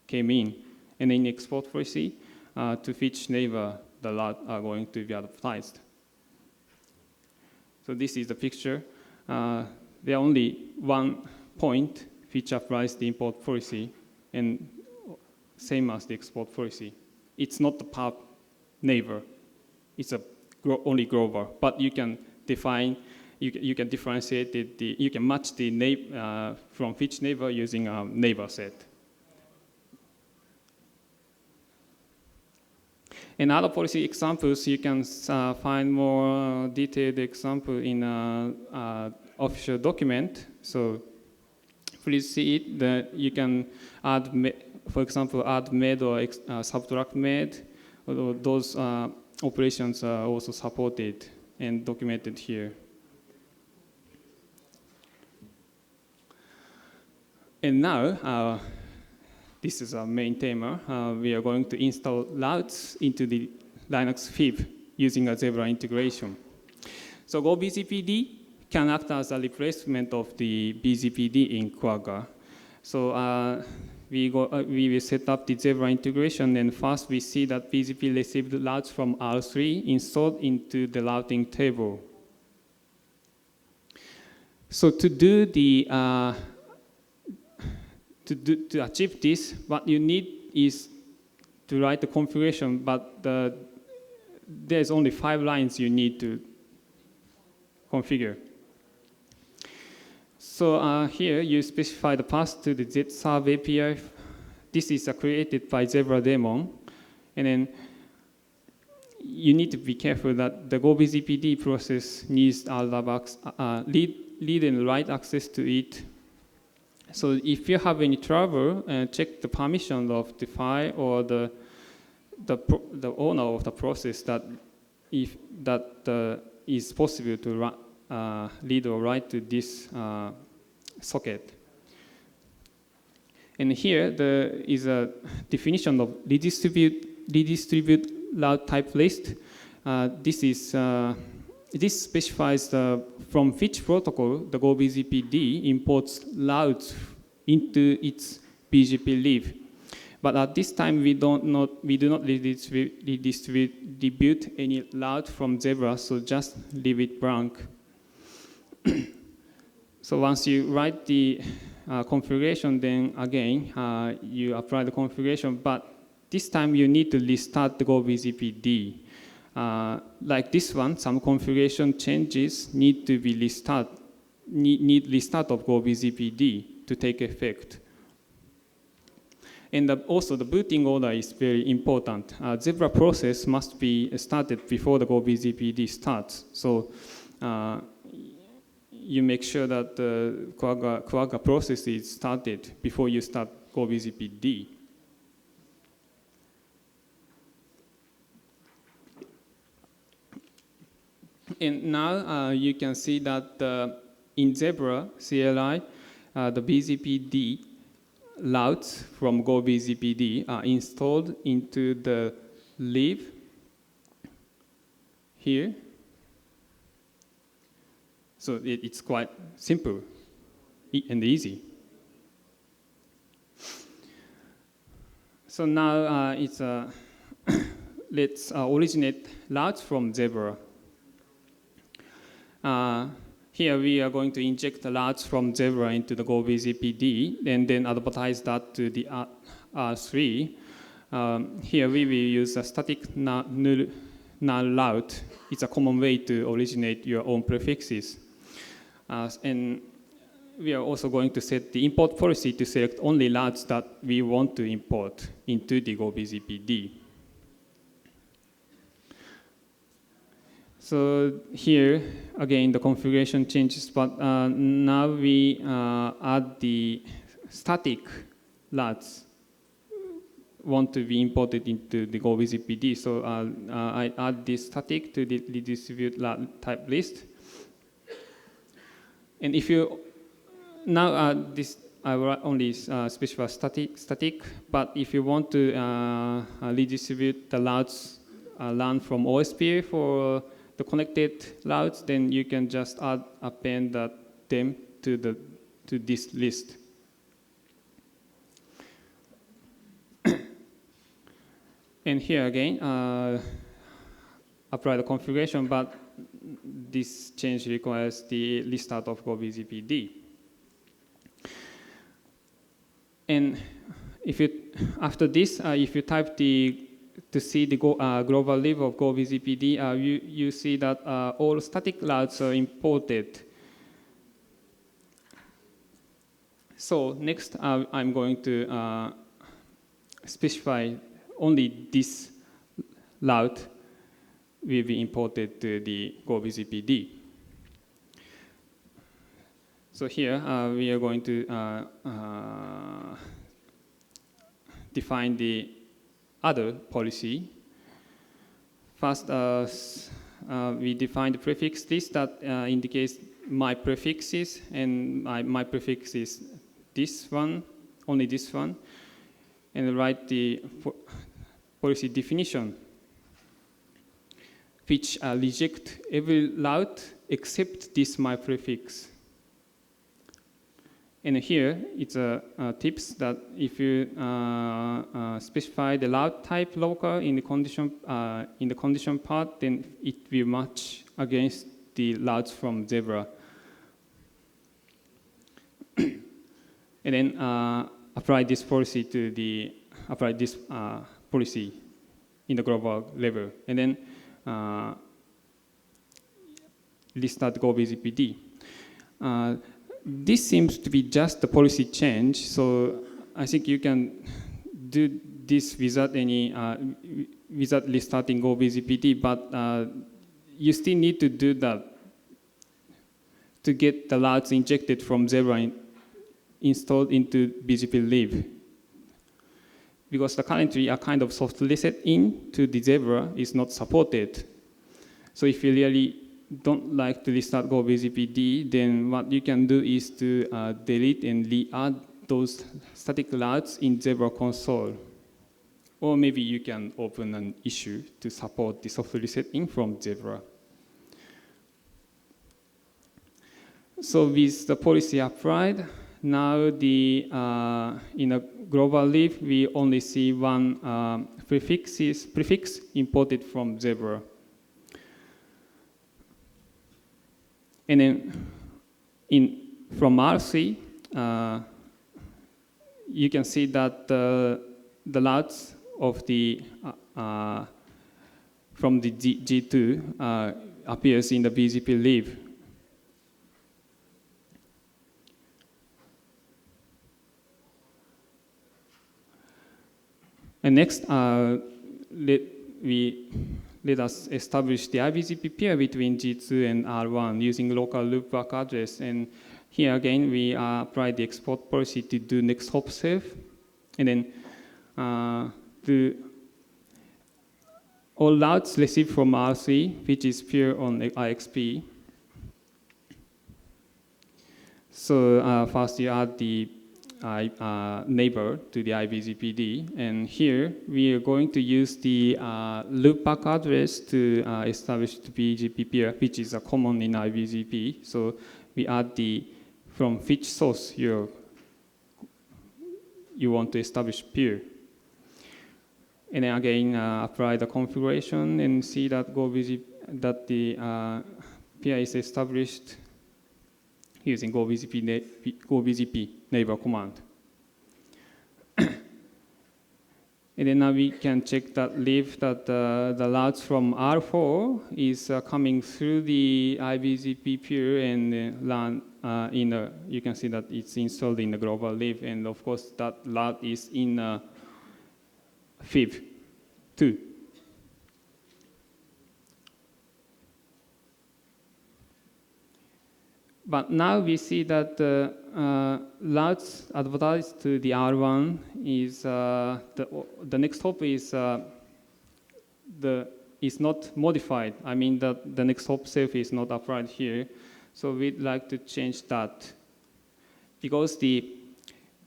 came in. And in export policy, to which neighbor the route are going to be advertised. So this is the picture. There are only one point which applies the import policy, and same as the export policy. It's not the per neighbor. It's only global, but you can define you can differentiate it, you can match the from each neighbor using a neighbor set. In other policy examples, you can find more detailed example in official document. So please see it. That you can add, for example, add med or subtract med. Those operations are also supported and documented here. And now, this is our main theme. We are going to install routes into the Linux FIB using a Zebra integration. So GoBZPD can act as a replacement of the BZPD in Quagga. So we will set up the Zebra integration, and first we see that BZP received routes from R3 installed into the routing table. So to do the to achieve this, what you need is to write the configuration, but there's only 5 lines you need to configure. So here you specify the path to the ZServe API. This is created by Zebra daemon, and then you need to be careful that the GoBZPD process needs read and write access to it. So if you have any trouble, check the permission of the file or the owner of the process that is possible to read or write to this socket. And here there is a definition of redistribute route type list. This specifies from which protocol the GoBZPD imports routes into its BGP lib. But at this time, we do not redistribute any route from Zebra, so just leave it blank. So once you write the configuration, then again, you apply the configuration, but this time you need to restart the GoBZPD. Like this one, some configuration changes need to be restart of GoBZPD to take effect. And also the booting order is very important. Zebra process must be started before the GoBZPD starts. So you make sure that the Quagga process is started before you start GoBZPD. And now you can see that in Zebra CLI, the BZPD routes from GoBZPD are installed into the lib here. So it's quite simple and easy. So now let's originate routes from Zebra. Here we are going to inject the routes from Zebra into the GoBZPD and then advertise that to the R3. Here we will use a static null route. It's a common way to originate your own prefixes. And we are also going to set the import policy to select only routes that we want to import into the GoBZPD. So here, again, the configuration changes, but now we add the static routes want to be imported into the GoBZPD. So I add this static to the redistribute route type list. And if you, now I will only specify static, but if you want to redistribute the routes learned from OSPF for the connected routes, then you can just append them to this list. And here again, apply the configuration, but this change requires the restart of GoBZPD. And after this, if you type the to see the global live of GoBZPD, you see that all static routes are imported. So next, I'm going to specify only this route will be imported to the GoBZPD. So here, we are going to define the other policy. First, we define the prefix list that indicates my prefixes, and my prefix is this one, only this one, and write the policy definition, which reject every route except this my prefix. And here, it's tips that if you specify the route type local in the condition part, then it will match against the routes from Zebra. And then apply this policy policy in the global level, and then restart GoBZPD. This seems to be just a policy change, so I think you can do this without any without restarting GoBZPD, but you still need to do that to get the routes injected from Zebra installed into BGP Live. Because currently a kind of soft reset in to the Zebra is not supported. So if you really don't like to restart GoBZPD, then what you can do is to delete and re-add those static routes in Zebra console. Or maybe you can open an issue to support the soft reset in from Zebra. So with the policy applied, now the in a global leaf, we only see one prefix imported from Zebra. And then from RC, you can see that the routes of the from the G2 appears in the BGP Live. And next, let us establish the IBGP pair between G2 and R1 using local loopback address. And here again, we apply the export policy to do next hop self. And then do all routes received from RC, which is pure on IXP. So first you add the neighbor to the IBGPD, and here we are going to use the loopback address to establish the BGP peer, which is common in IBGP. So we add the from which source you want to establish peer, and then again apply the configuration and see that the peer is established using GoBZP neighbor command. And then now we can check that leaf that the routes from R4 is coming through the IBGP peer and run you can see that it's installed in the global leaf, and of course that route is in FIB 2. But now we see that the routes advertised to the R1 is the next hop is not modified. I mean that the next hop self is not applied here. So we'd like to change that because the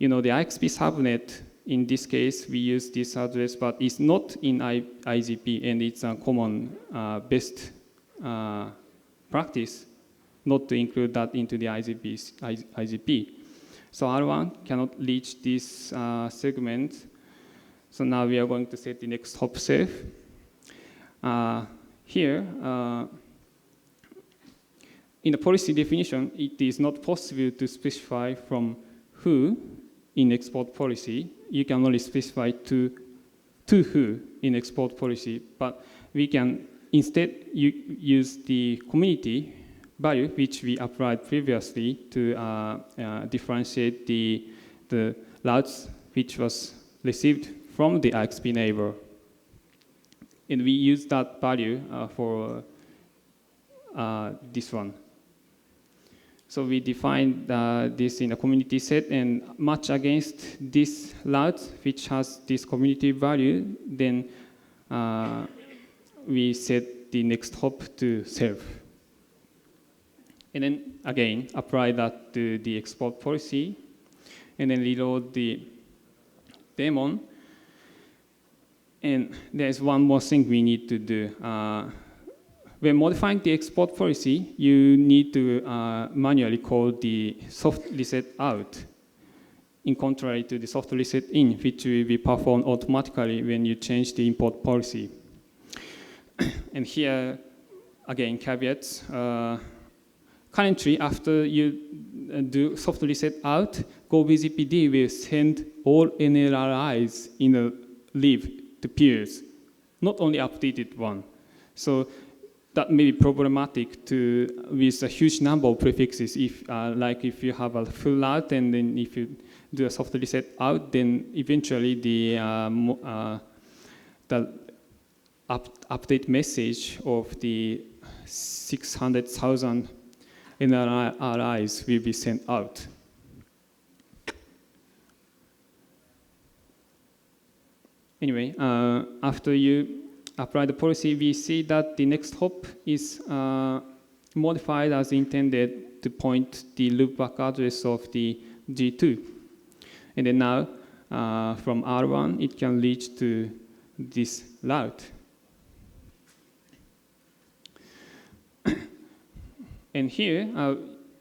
IXP subnet in this case we use this address, but it's not in IGP, and it's a common best practice not to include that into the IGP. So R1 cannot reach this segment. So now we are going to set the next hop self. Here, in the policy definition, it is not possible to specify from who in export policy. You can only specify to to who in export policy, but we can instead use the community value which we applied previously to differentiate the routes which was received from the IXP neighbor. And we use that value for this one. So we define this in a community set and match against this route which has this community value, then we set the next hop to self. And then again, apply that to the export policy, and then reload the daemon. And there's one more thing we need to do. When modifying the export policy, you need to manually call the soft reset out, in contrary to the soft reset in, which will be performed automatically when you change the import policy. And here, again, caveats. Currently, after you do soft reset out, GoBZPD will send all NLRIs in a leave to peers, not only updated one. So that may be problematic with a huge number of prefixes. Like if you have a full route and then if you do a soft reset out, then eventually the update message of the 600,000 NRIs will be sent out. Anyway, after you apply the policy, we see that the next hop is modified as intended to point the loopback address of the G2. And then now, from R1, it can reach to this route. And here,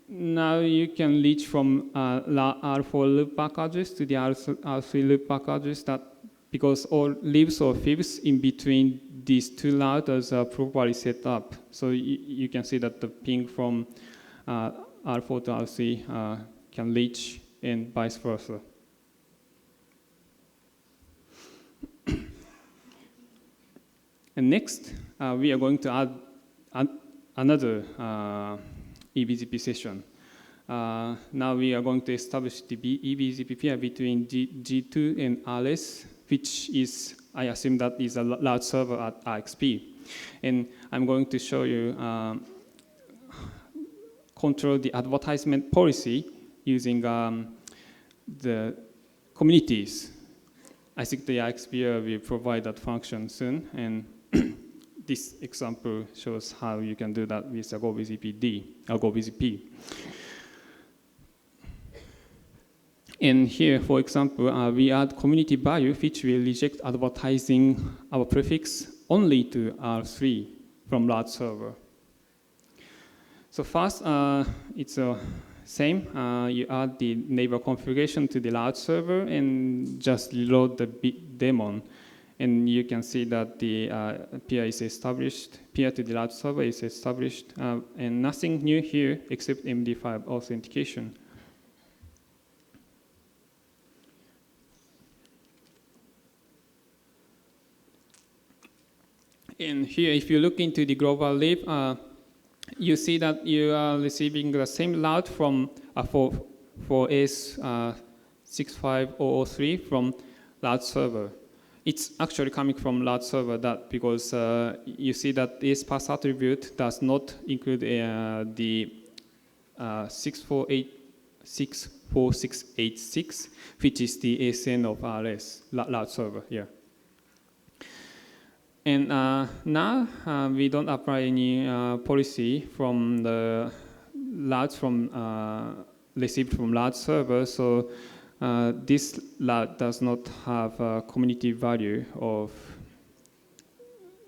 now you can reach from R4 loopback address to the R3 loopback address, that because all leaves or fibs in between these two routers are properly set up. So you can see that the ping from R4 to R3 can reach and vice versa. And next, we are going to add another eBZP session. Now we are going to establish the eBZP pair between G2 and RS, which is, I assume that is a large server at IXP. And I'm going to show you control the advertisement policy using the communities. I think the IXP will provide that function soon, and this example shows how you can do that with a GoBZPD or GoBZP. And here, for example, we add community value, which will reject advertising our prefix only to R3 from large server. So first, it's the same. You add the neighbor configuration to the large server and just load the daemon. And you can see that the peer is established, peer to the large server is established, and nothing new here except MD5 authentication. And here, if you look into the global lib, you see that you are receiving the same route from for S65003 from large server. It's actually coming from large server because you see that this pass attribute does not include the 64686, which is the ASN of RS, large server here. And now we don't apply any policy from the routes received from large server, so this route does not have a community value of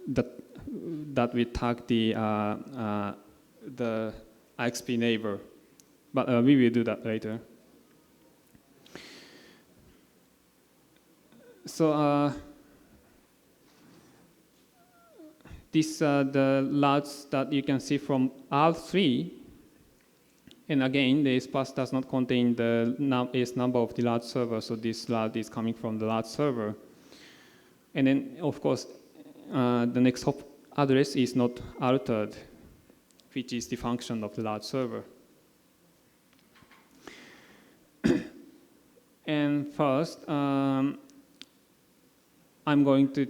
that we tag the IXP neighbor, but we will do that later. So these are the routes that you can see from R3. And again, the S-pass does not contain the S number of the large server, so this route is coming from the large server. And then, of course, the next hop address is not altered, which is the function of the route server. And first, I'm going to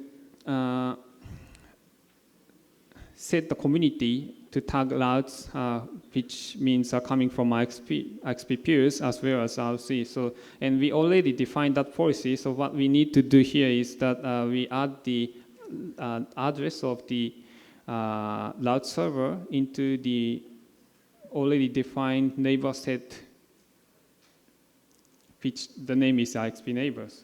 set the community to tag routes, which means are coming from IXP peers as well as RC. So, and we already defined that policy. So what we need to do here is that we add the address of the route server into the already defined neighbor set, which the name is IXP neighbors.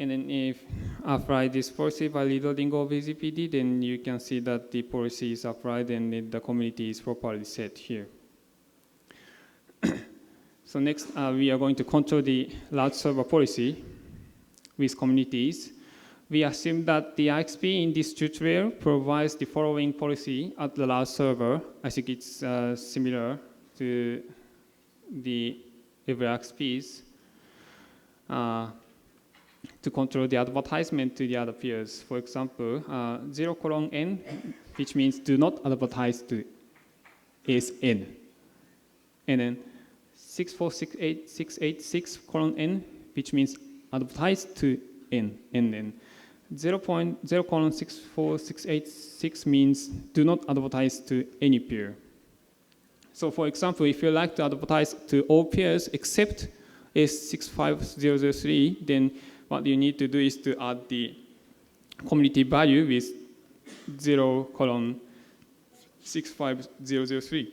And then if I apply this policy by reloading GoBZPD, then you can see that the policy is applied and the community is properly set here. So next, we are going to control the route server policy with communities. We assume that the IXP in this tutorial provides the following policy at the route server. I think it's similar to the every IXPs. To control the advertisement to the other peers. For example, 0:n, which means do not advertise to SN. And then 64686:n, which means advertise to N. And then 0:64686 means do not advertise to any peer. So for example, if you like to advertise to all peers except S65003, then what you need to do is to add the community value with 0:65003.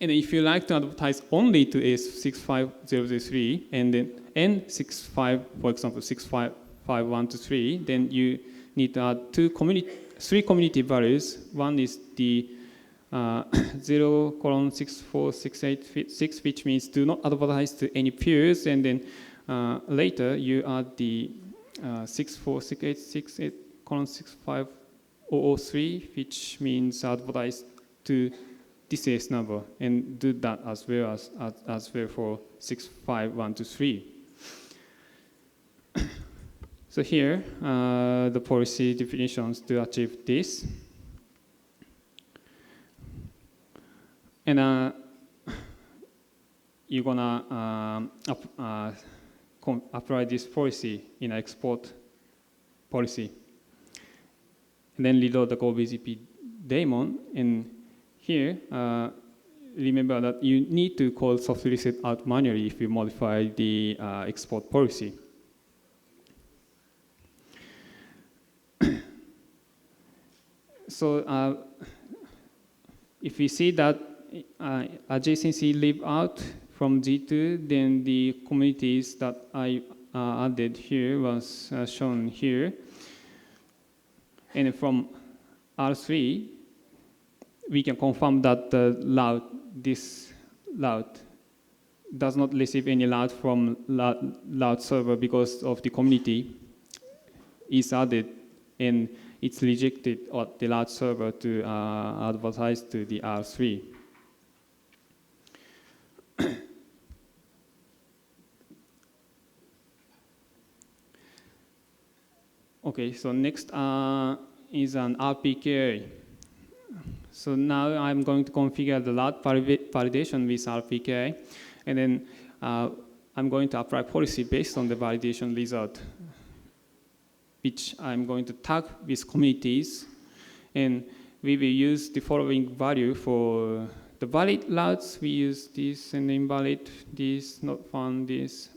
And if you like to advertise only to S65003 and then N65, for example, 65513, then you need to add three community values. One is the 0:64686, which means do not advertise to any peers, and then later you add the 64686:6503, which means advertise to this S number, and do that as well for 65123. So here, the policy definitions to achieve this. And you're gonna apply this policy in an export policy. And then reload the GoBZP daemon. And here, remember that you need to call soft reset out manually if you modify the export policy. So if we see that adjacency leave out from G2, then the communities that I added here was shown here. And from R3, we can confirm that this route does not receive any route from route server because of the community is added, and it's rejected at the route server to advertise to the R3. Okay, so next is an RPKA. So now I'm going to configure the route validation with RPKA, and then I'm going to apply policy based on the validation result, which I'm going to tag with communities, and we will use the following value for the valid routes. We use this, and invalid this, not found this.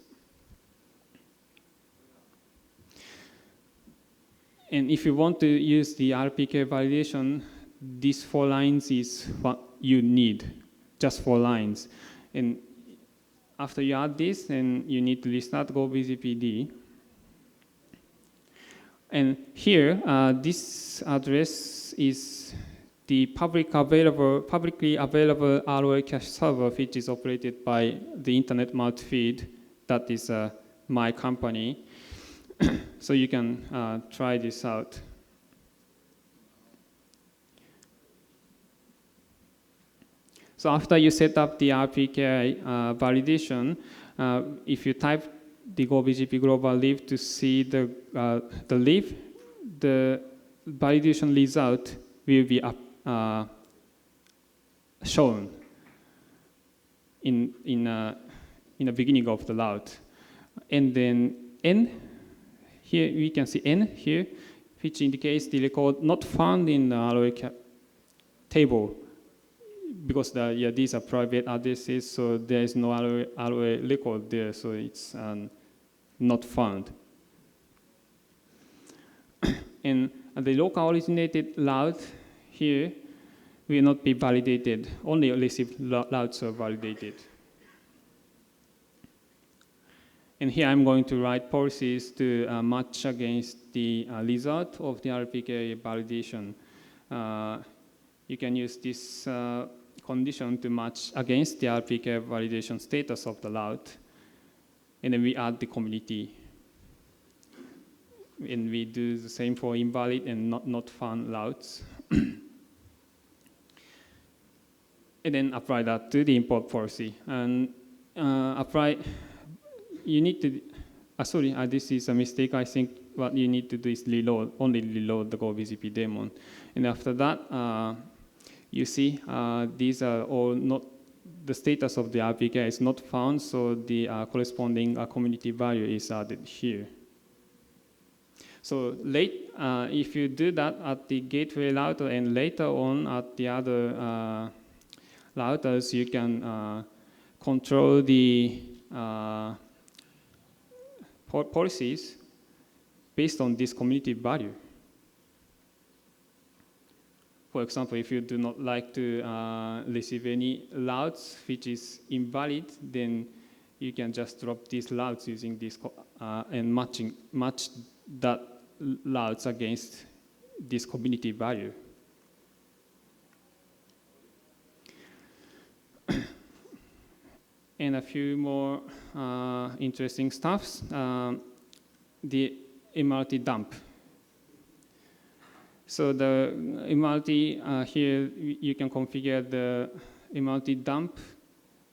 And if you want to use the RPK validation, these 4 lines is what you need, just 4 lines. And after you add this, then you need to restart GoBZPD. And here, this address is the publicly available ROA cache server, which is operated by the Internet Multi-Feed. That is my company. So you can try this out. So after you set up the RPK validation, if you type the GoBGP global lib to see the lib, the validation result will be shown in the beginning of the route. And then N, here we can see N here, which indicates the record not found in the ROA table, because these are private addresses, so there is no ROA record there, so it's not found. And the local originated route here will not be validated. Only received routes are validated. And here I'm going to write policies to match against the result of the RPK validation. You can use this condition to match against the RPK validation status of the route. And then we add the community. And we do the same for invalid and not found routes. And then apply that to the import policy. And you need to, this is a mistake. I think what you need to do is only reload the GoBGP daemon. And after that, you see these are all not, the status of the RPK is not found, so the corresponding community value is added here. So if you do that at the gateway router and later on at the other routers, you can control the policies based on this community value. For example, if you do not like to receive any routes which is invalid, then you can just drop these routes using this and match that routes against this community value. And a few more interesting stuffs. The MRT dump. So the MRT, here you can configure the MRT dump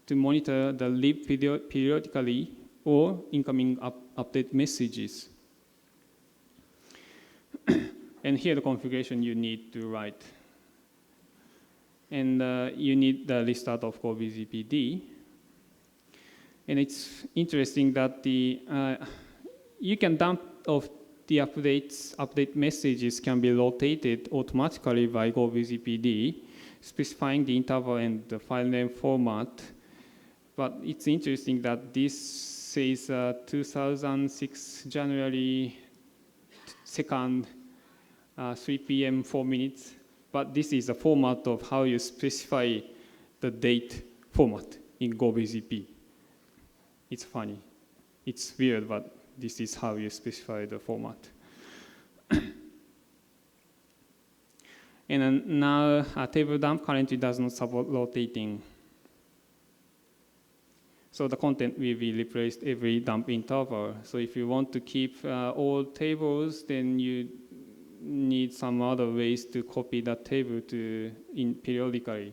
to monitor the lib periodically or incoming update messages. And here the configuration you need to write. And you need the restart of GoBGPD. And it's interesting that you can dump of the update messages can be rotated automatically by GoBGPD, specifying the interval and the file name format. But it's interesting that this says 2006 January 2nd, 3 p.m. 4 minutes. But this is a format of how you specify the date format in GoBGP. It's funny. It's weird, but this is how you specify the format. And now a table dump currently does not support rotating. So the content will be replaced every dump interval. So if you want to keep all tables, then you need some other ways to copy that table periodically.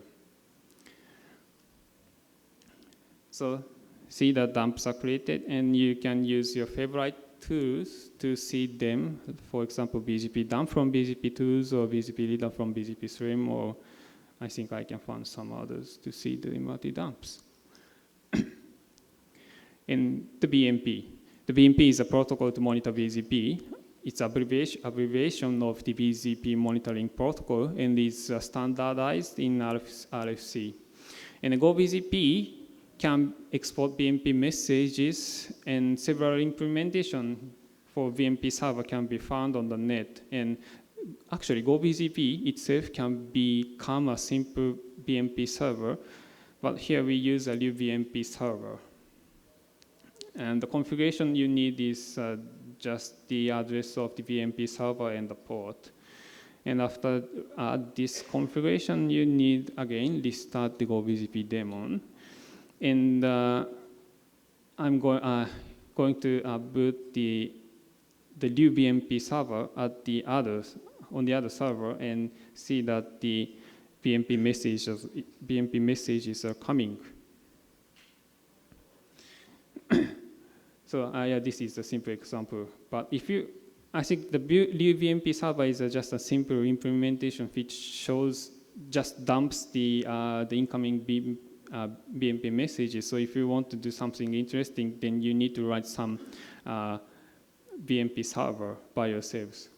So see the dumps are created, and you can use your favorite tools to seed them. For example, BGP dump from BGP tools, or BGP reader from BGP stream, or I think I can find some others to seed the MRT dumps. And the BMP. The BMP is a protocol to monitor BGP. It's abbreviation of the BGP monitoring protocol, and is standardized in RFC. And the GoBGP can export BMP messages, and several implementations for BMP server can be found on the net. And actually, GoBGP itself can become a simple BMP server, but here we use a new BMP server. And the configuration you need is just the address of the BMP server and the port. And after this configuration, you need, again, restart the GoBGP daemon. And I'm going to boot the new BMP server on the other server, and see that the BMP messages are coming. So yeah, this is a simple example. But I think the Liu BMP server is just a simple implementation which just dumps the incoming BMP messages. So if you want to do something interesting, then you need to write some BMP server by yourselves.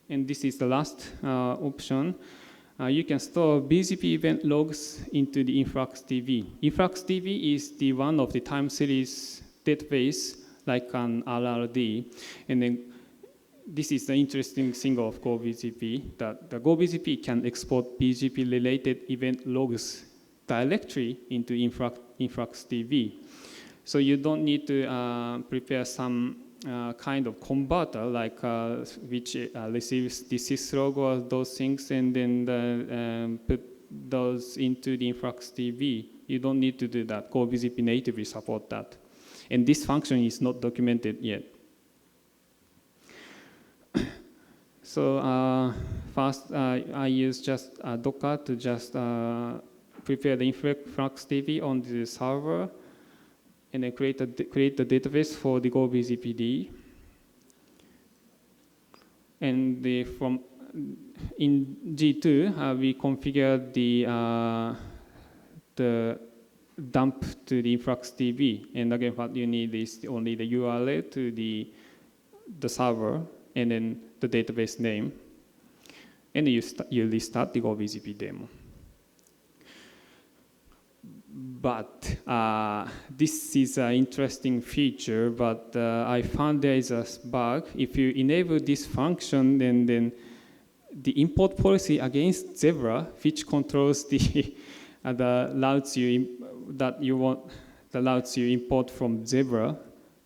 And this is the last option. You can store BGP event logs into the InfluxDB. InfluxDB is the one of the time series database like an RRD. And then this is the interesting thing of GoBGP, that the GoBGP can export BGP-related event logs directly into InfluxDB. So you don't need to prepare some kind of converter like which receives the syslog or those things and then put those into the InfluxDB. You don't need to do that. GoBGP natively support that. And this function is not documented yet. So first, I use just Docker to just prepare the InfluxDB on the server, and then create the database for the GoBGPD. And in G2, we configured the dump to the InfluxDB. And again, what you need is only the URL to the server, and then the database name. And you restart the GoBGP demo. But this is an interesting feature, but I found there is a bug. If you enable this function, then the import policy against Zebra, which controls the routes you import from Zebra,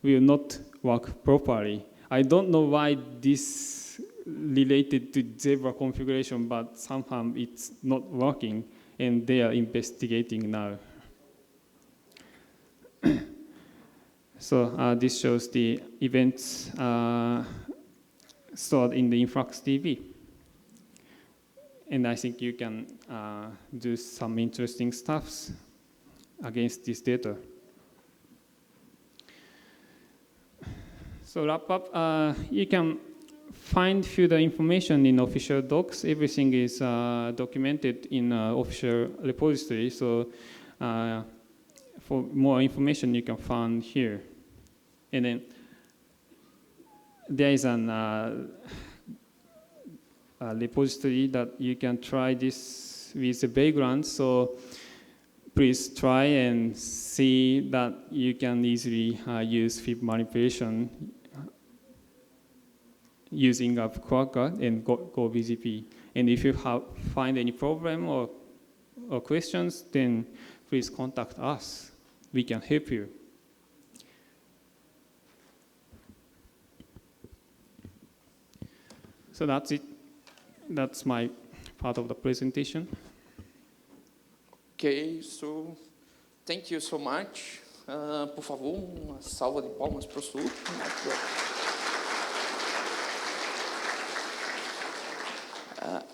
will not work properly. I don't know why this related to Zebra configuration, but somehow it's not working, and they are investigating now. So this shows the events stored in the InfluxDB. And I think you can do some interesting stuff against this data. So wrap up, you can find further information in official docs. Everything is documented in official repository. So for more information, you can find here. And then there is an repository that you can try this with the background. So please try and see that you can easily use fib manipulation using a Quagga and GoBGP. And if you find any problem or questions, then please contact us. We can help you. So that's it. That's my part of the presentation. Ok, so thank you so much. Por favor, uma salva de palmas para o Su.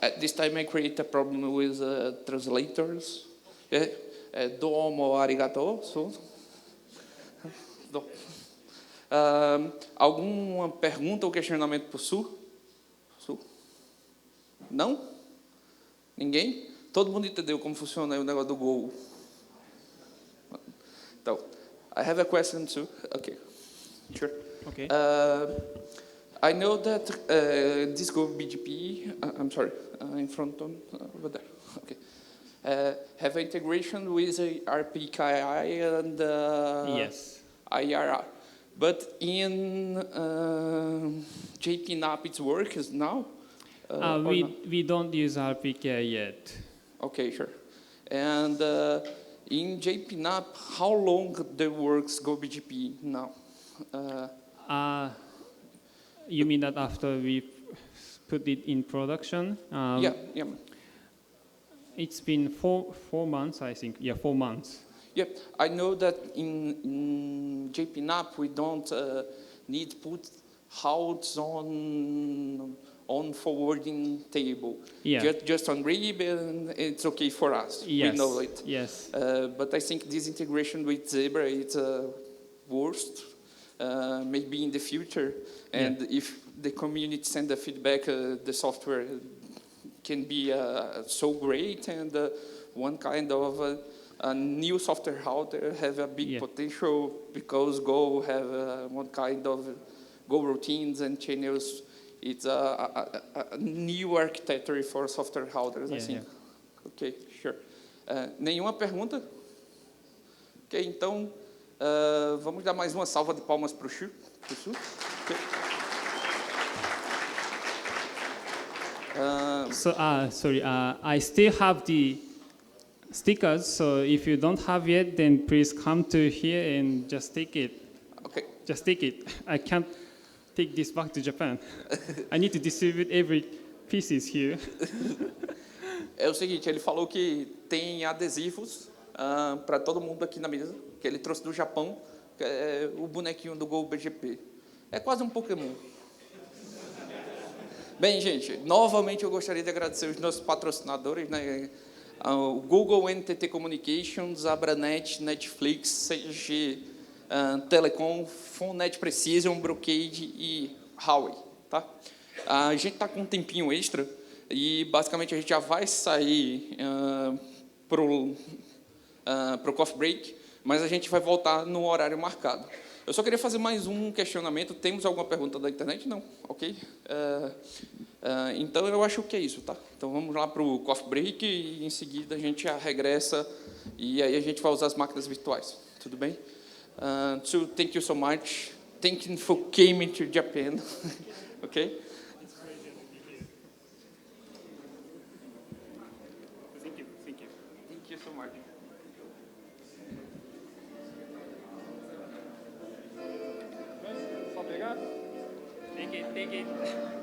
At this time, I create a problem with translators. Domo arigato. So. Alguma pergunta ou questionamento para o Su? Não? Ninguém? Todo mundo entendeu como funciona o negócio do Go? Então, I have a question too. Okay, sure. Okay. I know that this GoBGP, I'm sorry, in front of over there. Okay, have integration with RPKI and Yes. IRR, but in JPNAP it works now. We don't use RPK yet. Okay, sure. And in JPNAP, how long the works GoBGP now? You mean that after we put it in production? Yeah. It's been four months, I think. Yeah, 4 months. Yeah, I know that in JPNAP we don't need put halts on on forwarding table. Yeah. Just on RIB, and it's okay for us. Yes. We know it. Yes. But I think this integration with Zebra is worst, maybe in the future. And if the community send the feedback, the software can be so great, and one kind of a new software router have a big potential, because Go have one kind of Go routines and channels. It's a new architecture for software routers, I think. Ok, sure. Nenhuma pergunta? Ok, então vamos dar mais uma salva de palmas para o Chu. Okay. Sorry, I still have the stickers, so if you don't have yet, then please come to here and just take it. Okay. Just take it. I can't take this back to Japan. I need to distribute every pieces here. É o seguinte, ele falou que tem adesivos para todo mundo aqui na mesa, que ele trouxe do Japão, que é o bonequinho do Go BGP. É quase um Pokémon. Bem, gente, novamente eu gostaria de agradecer os nossos patrocinadores, né? O Google, NTT Communications, Abranet, Netflix, CG, Telecom, Fonet Precision, Brocade e Huawei. Tá? A gente está com um tempinho extra e, basicamente, a gente já vai sair para o coffee break, mas a gente vai voltar no horário marcado. Eu só queria fazer mais um questionamento. Temos alguma pergunta da internet? Não? Ok. Então, eu acho que é isso, tá? Então, vamos lá para o coffee break e, em seguida, a gente já regressa e aí a gente vai usar as máquinas virtuais. Tudo bem? So, thank you so much. Thank you for coming to Japan. Ok? Thank you. Thank you so much. Só pegar? Take it.